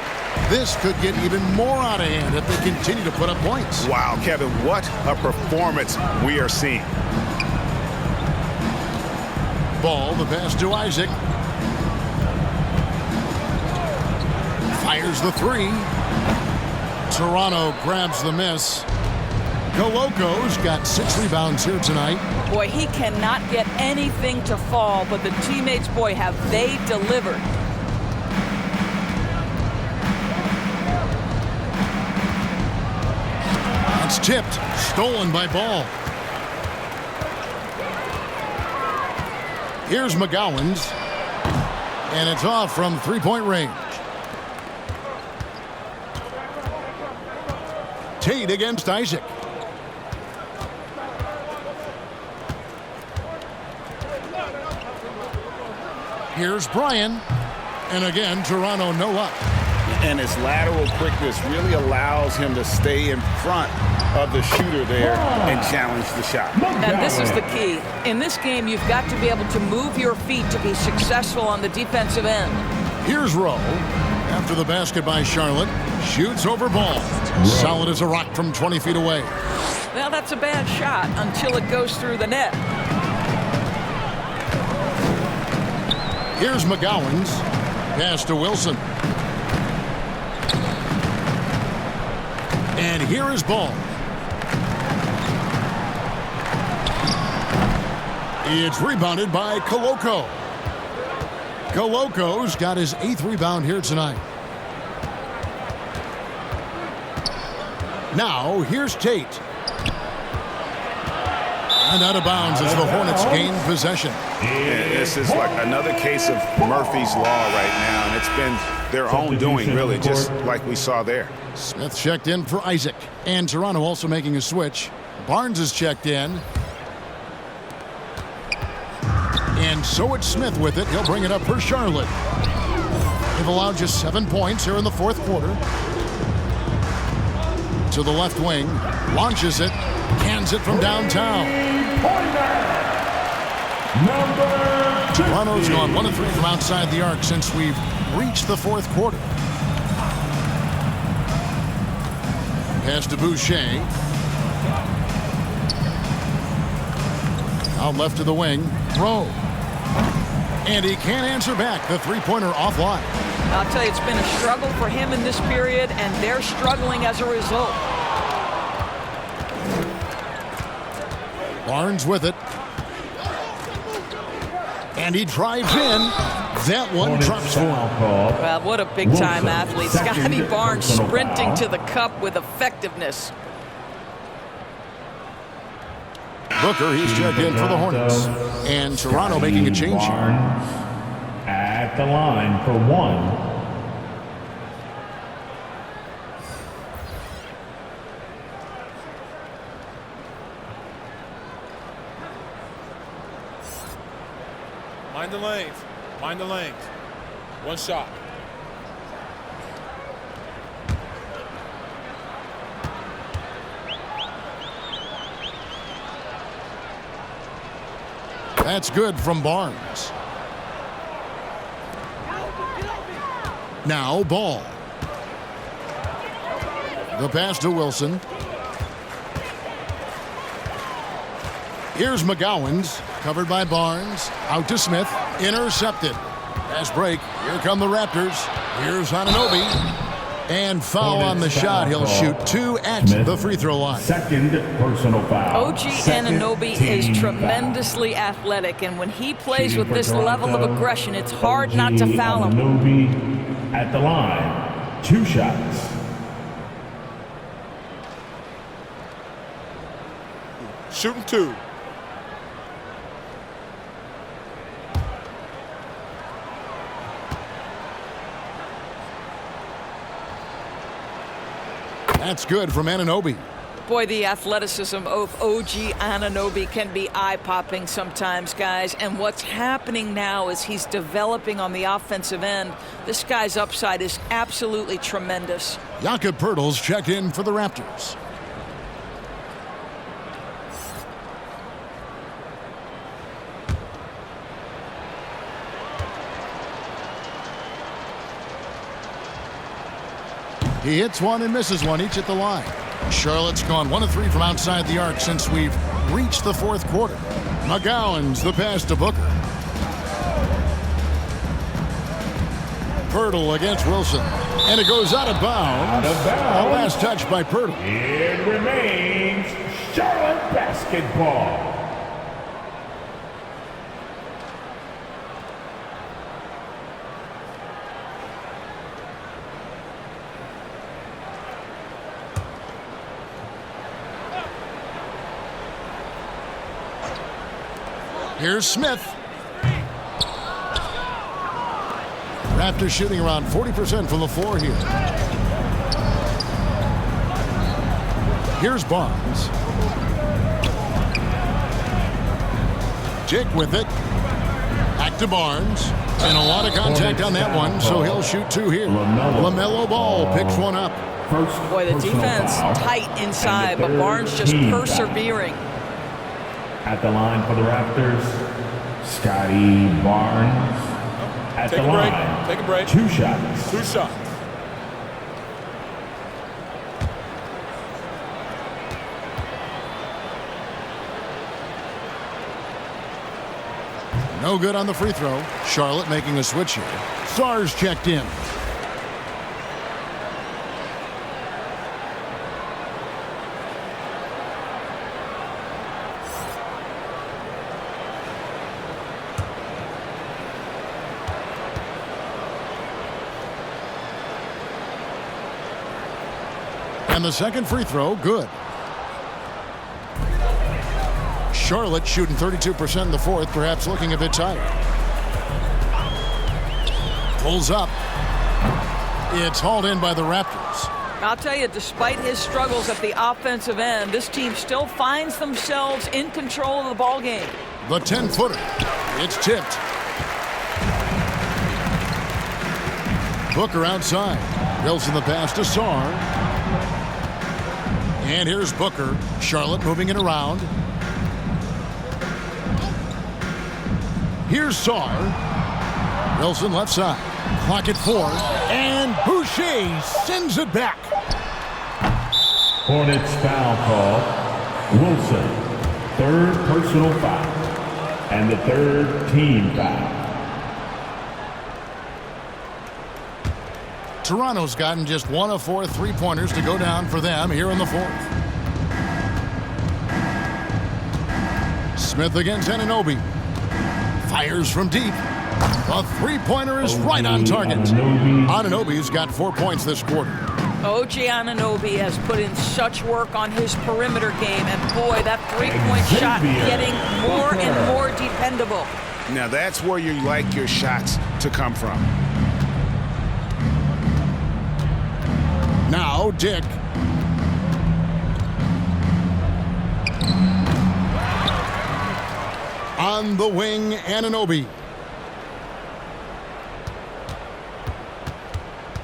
This could get even more out of hand if they continue to put up points. Wow, Kevin, what a performance we are seeing. Ball, the pass to Isaac. Fires the 3. Toronto grabs the miss. Coloco's got 6 rebounds here tonight. Boy, he cannot get anything to fall, but the teammates, boy, have they delivered. It's tipped, stolen by Ball. Here's McGowan's, and it's off from 3-point range. Tate against Isaac. Here's Bryan, and again, Toronto no up. And his lateral quickness really allows him to stay in front of the shooter there and challenge the shot. And this is the key. In this game, you've got to be able to move your feet to be successful on the defensive end. Here's Rowe. After the basket by Charlotte, shoots over Ball. Solid as a rock from 20 feet away. Well, that's a bad shot until it goes through the net. Here's McGowan's. Pass to Wilson. And here is Ball. It's rebounded by Coloco. Coloco's got his 8th rebound here tonight. Now, here's Tate. And out of bounds as the Hornets gain possession. And this is like another case of Murphy's Law right now, and it's been their own doing, really, just like we saw there. Smith checked in for Isaac, and Toronto also making a switch. Barnes is checked in. And so it's Smith with it. He'll bring it up for Charlotte. They've allowed just 7 points here in the fourth quarter. To the left wing. Launches it. Cans it from downtown. Toronto's gone 1 of 3 from outside the arc since we've reached the fourth quarter. Pass to Boucher. Out left to the wing. Throw. And he can't answer back. The three-pointer offline. I'll tell you, it's been a struggle for him in this period, and they're struggling as a result. Barnes with it. And he drives in. That one drops for him. Well, what a big-time athlete. Scotty Barnes sprinting to the cup with effectiveness. Booker, he's checked in for the Hornets. And Toronto making a change here. At the line for 1. Mind the lanes. Mind the lanes. One shot. That's good from Barnes. Now Ball. The pass to Wilson. Here's McGowan's. Covered by Barnes. Out to Smith. Intercepted. Pass break. Here come the Raptors. Here's Anunoby. And foul on the shot. He'll shoot 2 at the free throw line. Second personal foul. OG Anunoby is tremendously athletic, and when he plays with this level of aggression, it's hard not to foul him. Anunoby at the line. 2 shots. Shooting 2. That's good from Anunoby. Boy, the athleticism of OG Anunoby can be eye-popping sometimes, guys. And what's happening now is he's developing on the offensive end. This guy's upside is absolutely tremendous. Jakob Poeltl's checked in for the Raptors. He hits one and misses one, each at the line. Charlotte's gone 1 of 3 from outside the arc since we've reached the fourth quarter. McGowan's the pass to Booker. Poeltl against Wilson. And it goes out of bounds. A last touch by Poeltl. It remains Charlotte basketball. Here's Smith. Raptors shooting around 40% from the floor here. Here's Barnes. Jake with it. Back to Barnes. And a lot of contact on that one, so he'll shoot 2 here. LaMelo Ball picks one up. Boy, the defense tight inside, but Barnes just persevering. At the line for the Raptors, Scotty Barnes. At the line, Take a break. 2 shots. 2 shots. No good on the free throw. Charlotte making a switch here. Sarge checked in. And the second free throw, good. Charlotte shooting 32% in the fourth, perhaps looking a bit tired. Pulls up. It's hauled in by the Raptors. I'll tell you, despite his struggles at the offensive end, this team still finds themselves in control of the ball game. The 10-footer It's tipped. Booker outside. Wilson the pass to Sarr. And here's Booker. Charlotte moving it around. Here's Sarr. Wilson left side. Clock at 4. And Boucher sends it back. Hornets foul call. Wilson, third personal foul. And the third team foul. Toronto's gotten just 1 of 4 3-pointers to go down for them here in the 4th. Smith against Anunoby. Fires from deep. A 3-pointer is right on target. Anunoby's got 4 points this quarter. OG Anunoby has put in such work on his perimeter game, and boy, that 3-point shot getting more and more dependable. Now that's where you like your shots to come from. Now Dick. On the wing, Anunoby.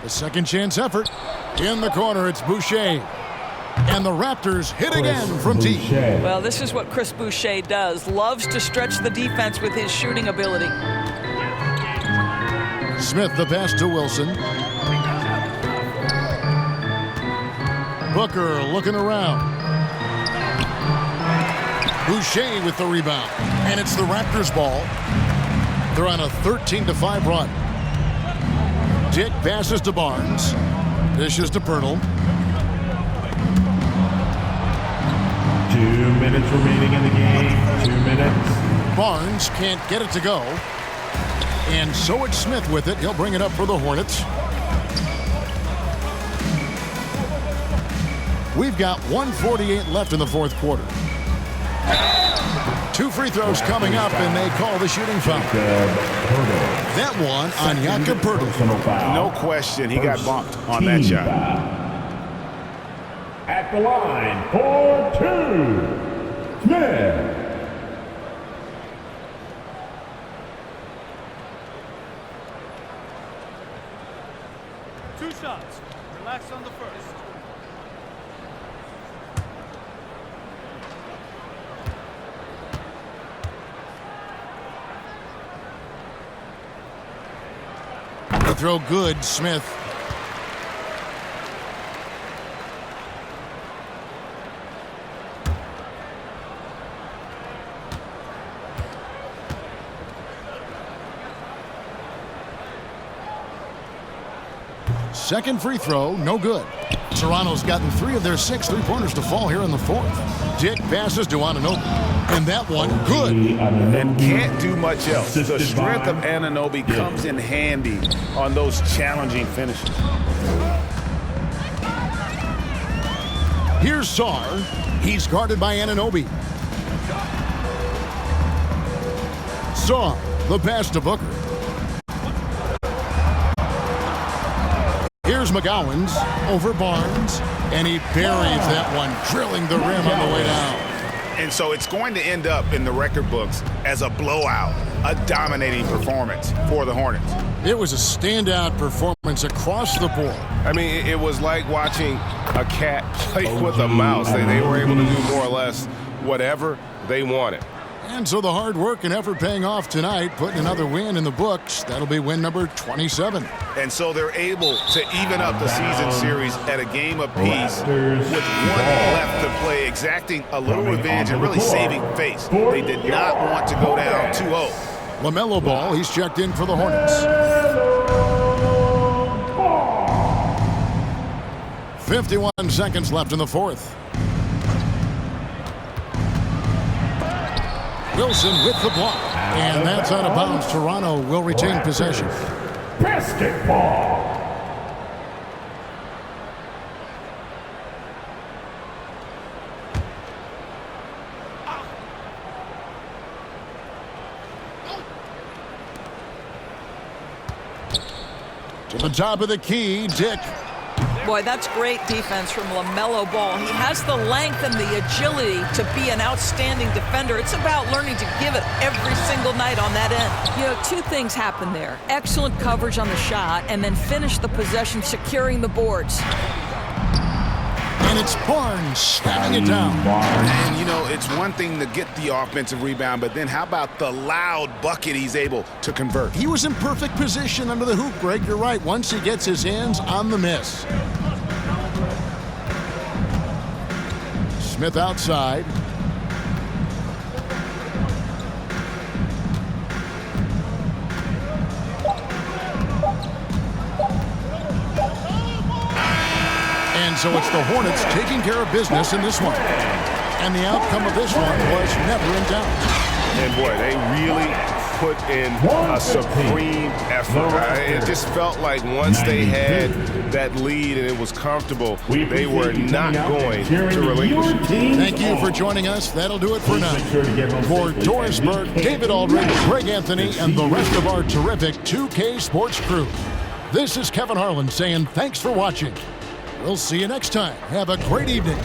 The second chance effort. In the corner, it's Boucher. And the Raptors hit again from deep. Well, this is what Chris Boucher does. Loves to stretch the defense with his shooting ability. Smith the pass to Wilson. Booker looking around. Boucher with the rebound. And it's the Raptors' ball. They're on a 13-5 run. Dick passes to Barnes. Dishes to Pirtle. 2 minutes remaining in the game. 2 minutes. Barnes can't get it to go. And so it's Smith with it. He'll bring it up for the Hornets. We've got 1:48 left in the 4th quarter. 2 free throws coming up, and they call the shooting foul. That one on Jakob Pirtle. No question, he got bumped on that shot. At the line for 2, Smith. Two shots. Relax on the first. The throw good, Smith. Second free throw, no good. Toronto's gotten 3 of their 6 3-pointers to fall here in the 4th. Dick passes to Anunoby. And that one, good. And can't do much else. The strength of Anunoby comes in handy on those challenging finishes. Here's Sarr. He's guarded by Anunoby. Sarr, the pass to Booker. Here's McGowan's over Barnes, and he buries that one, drilling the rim on the way down. And so it's going to end up in the record books as a blowout, a dominating performance for the Hornets. It was a standout performance across the board. I mean, it was like watching a cat play with a mouse. They were able to do more or less whatever they wanted. And so the hard work and effort paying off tonight, putting another win in the books. That'll be win number 27. And so they're able to even up the season series at a game apiece with 1 left to play, exacting a little revenge and really saving face. They did not want to go down 2-0. LaMelo Ball, he's checked in for the Hornets. 51 seconds left in the 4th. Wilson with the block. And that's out of bounds. Toronto will retain possession. Basketball. To the top of the key, Dick. Boy, that's great defense from LaMelo Ball. He has the length and the agility to be an outstanding defender. It's about learning to give it every single night on that end. You know, two things happen there. Excellent coverage on the shot, and then finish the possession securing the boards. And it's Barnes stabbing it down. And, you know, it's one thing to get the offensive rebound, but then how about the loud bucket he's able to convert? He was in perfect position under the hoop, Greg. You're right. Once he gets his hands on the miss. Smith outside. And so it's the Hornets taking care of business in this one. And the outcome of this one was never in doubt. And boy, they really put in a supreme effort. It just felt like once they had that lead and it was comfortable, they were not going to relinquish it. Thank you for joining us. That'll do it for now. For Doris Burke, David Aldridge, Greg Anthony, and the rest of our terrific 2K Sports crew, this is Kevin Harlan saying thanks for watching. We'll see you next time. Have a great evening.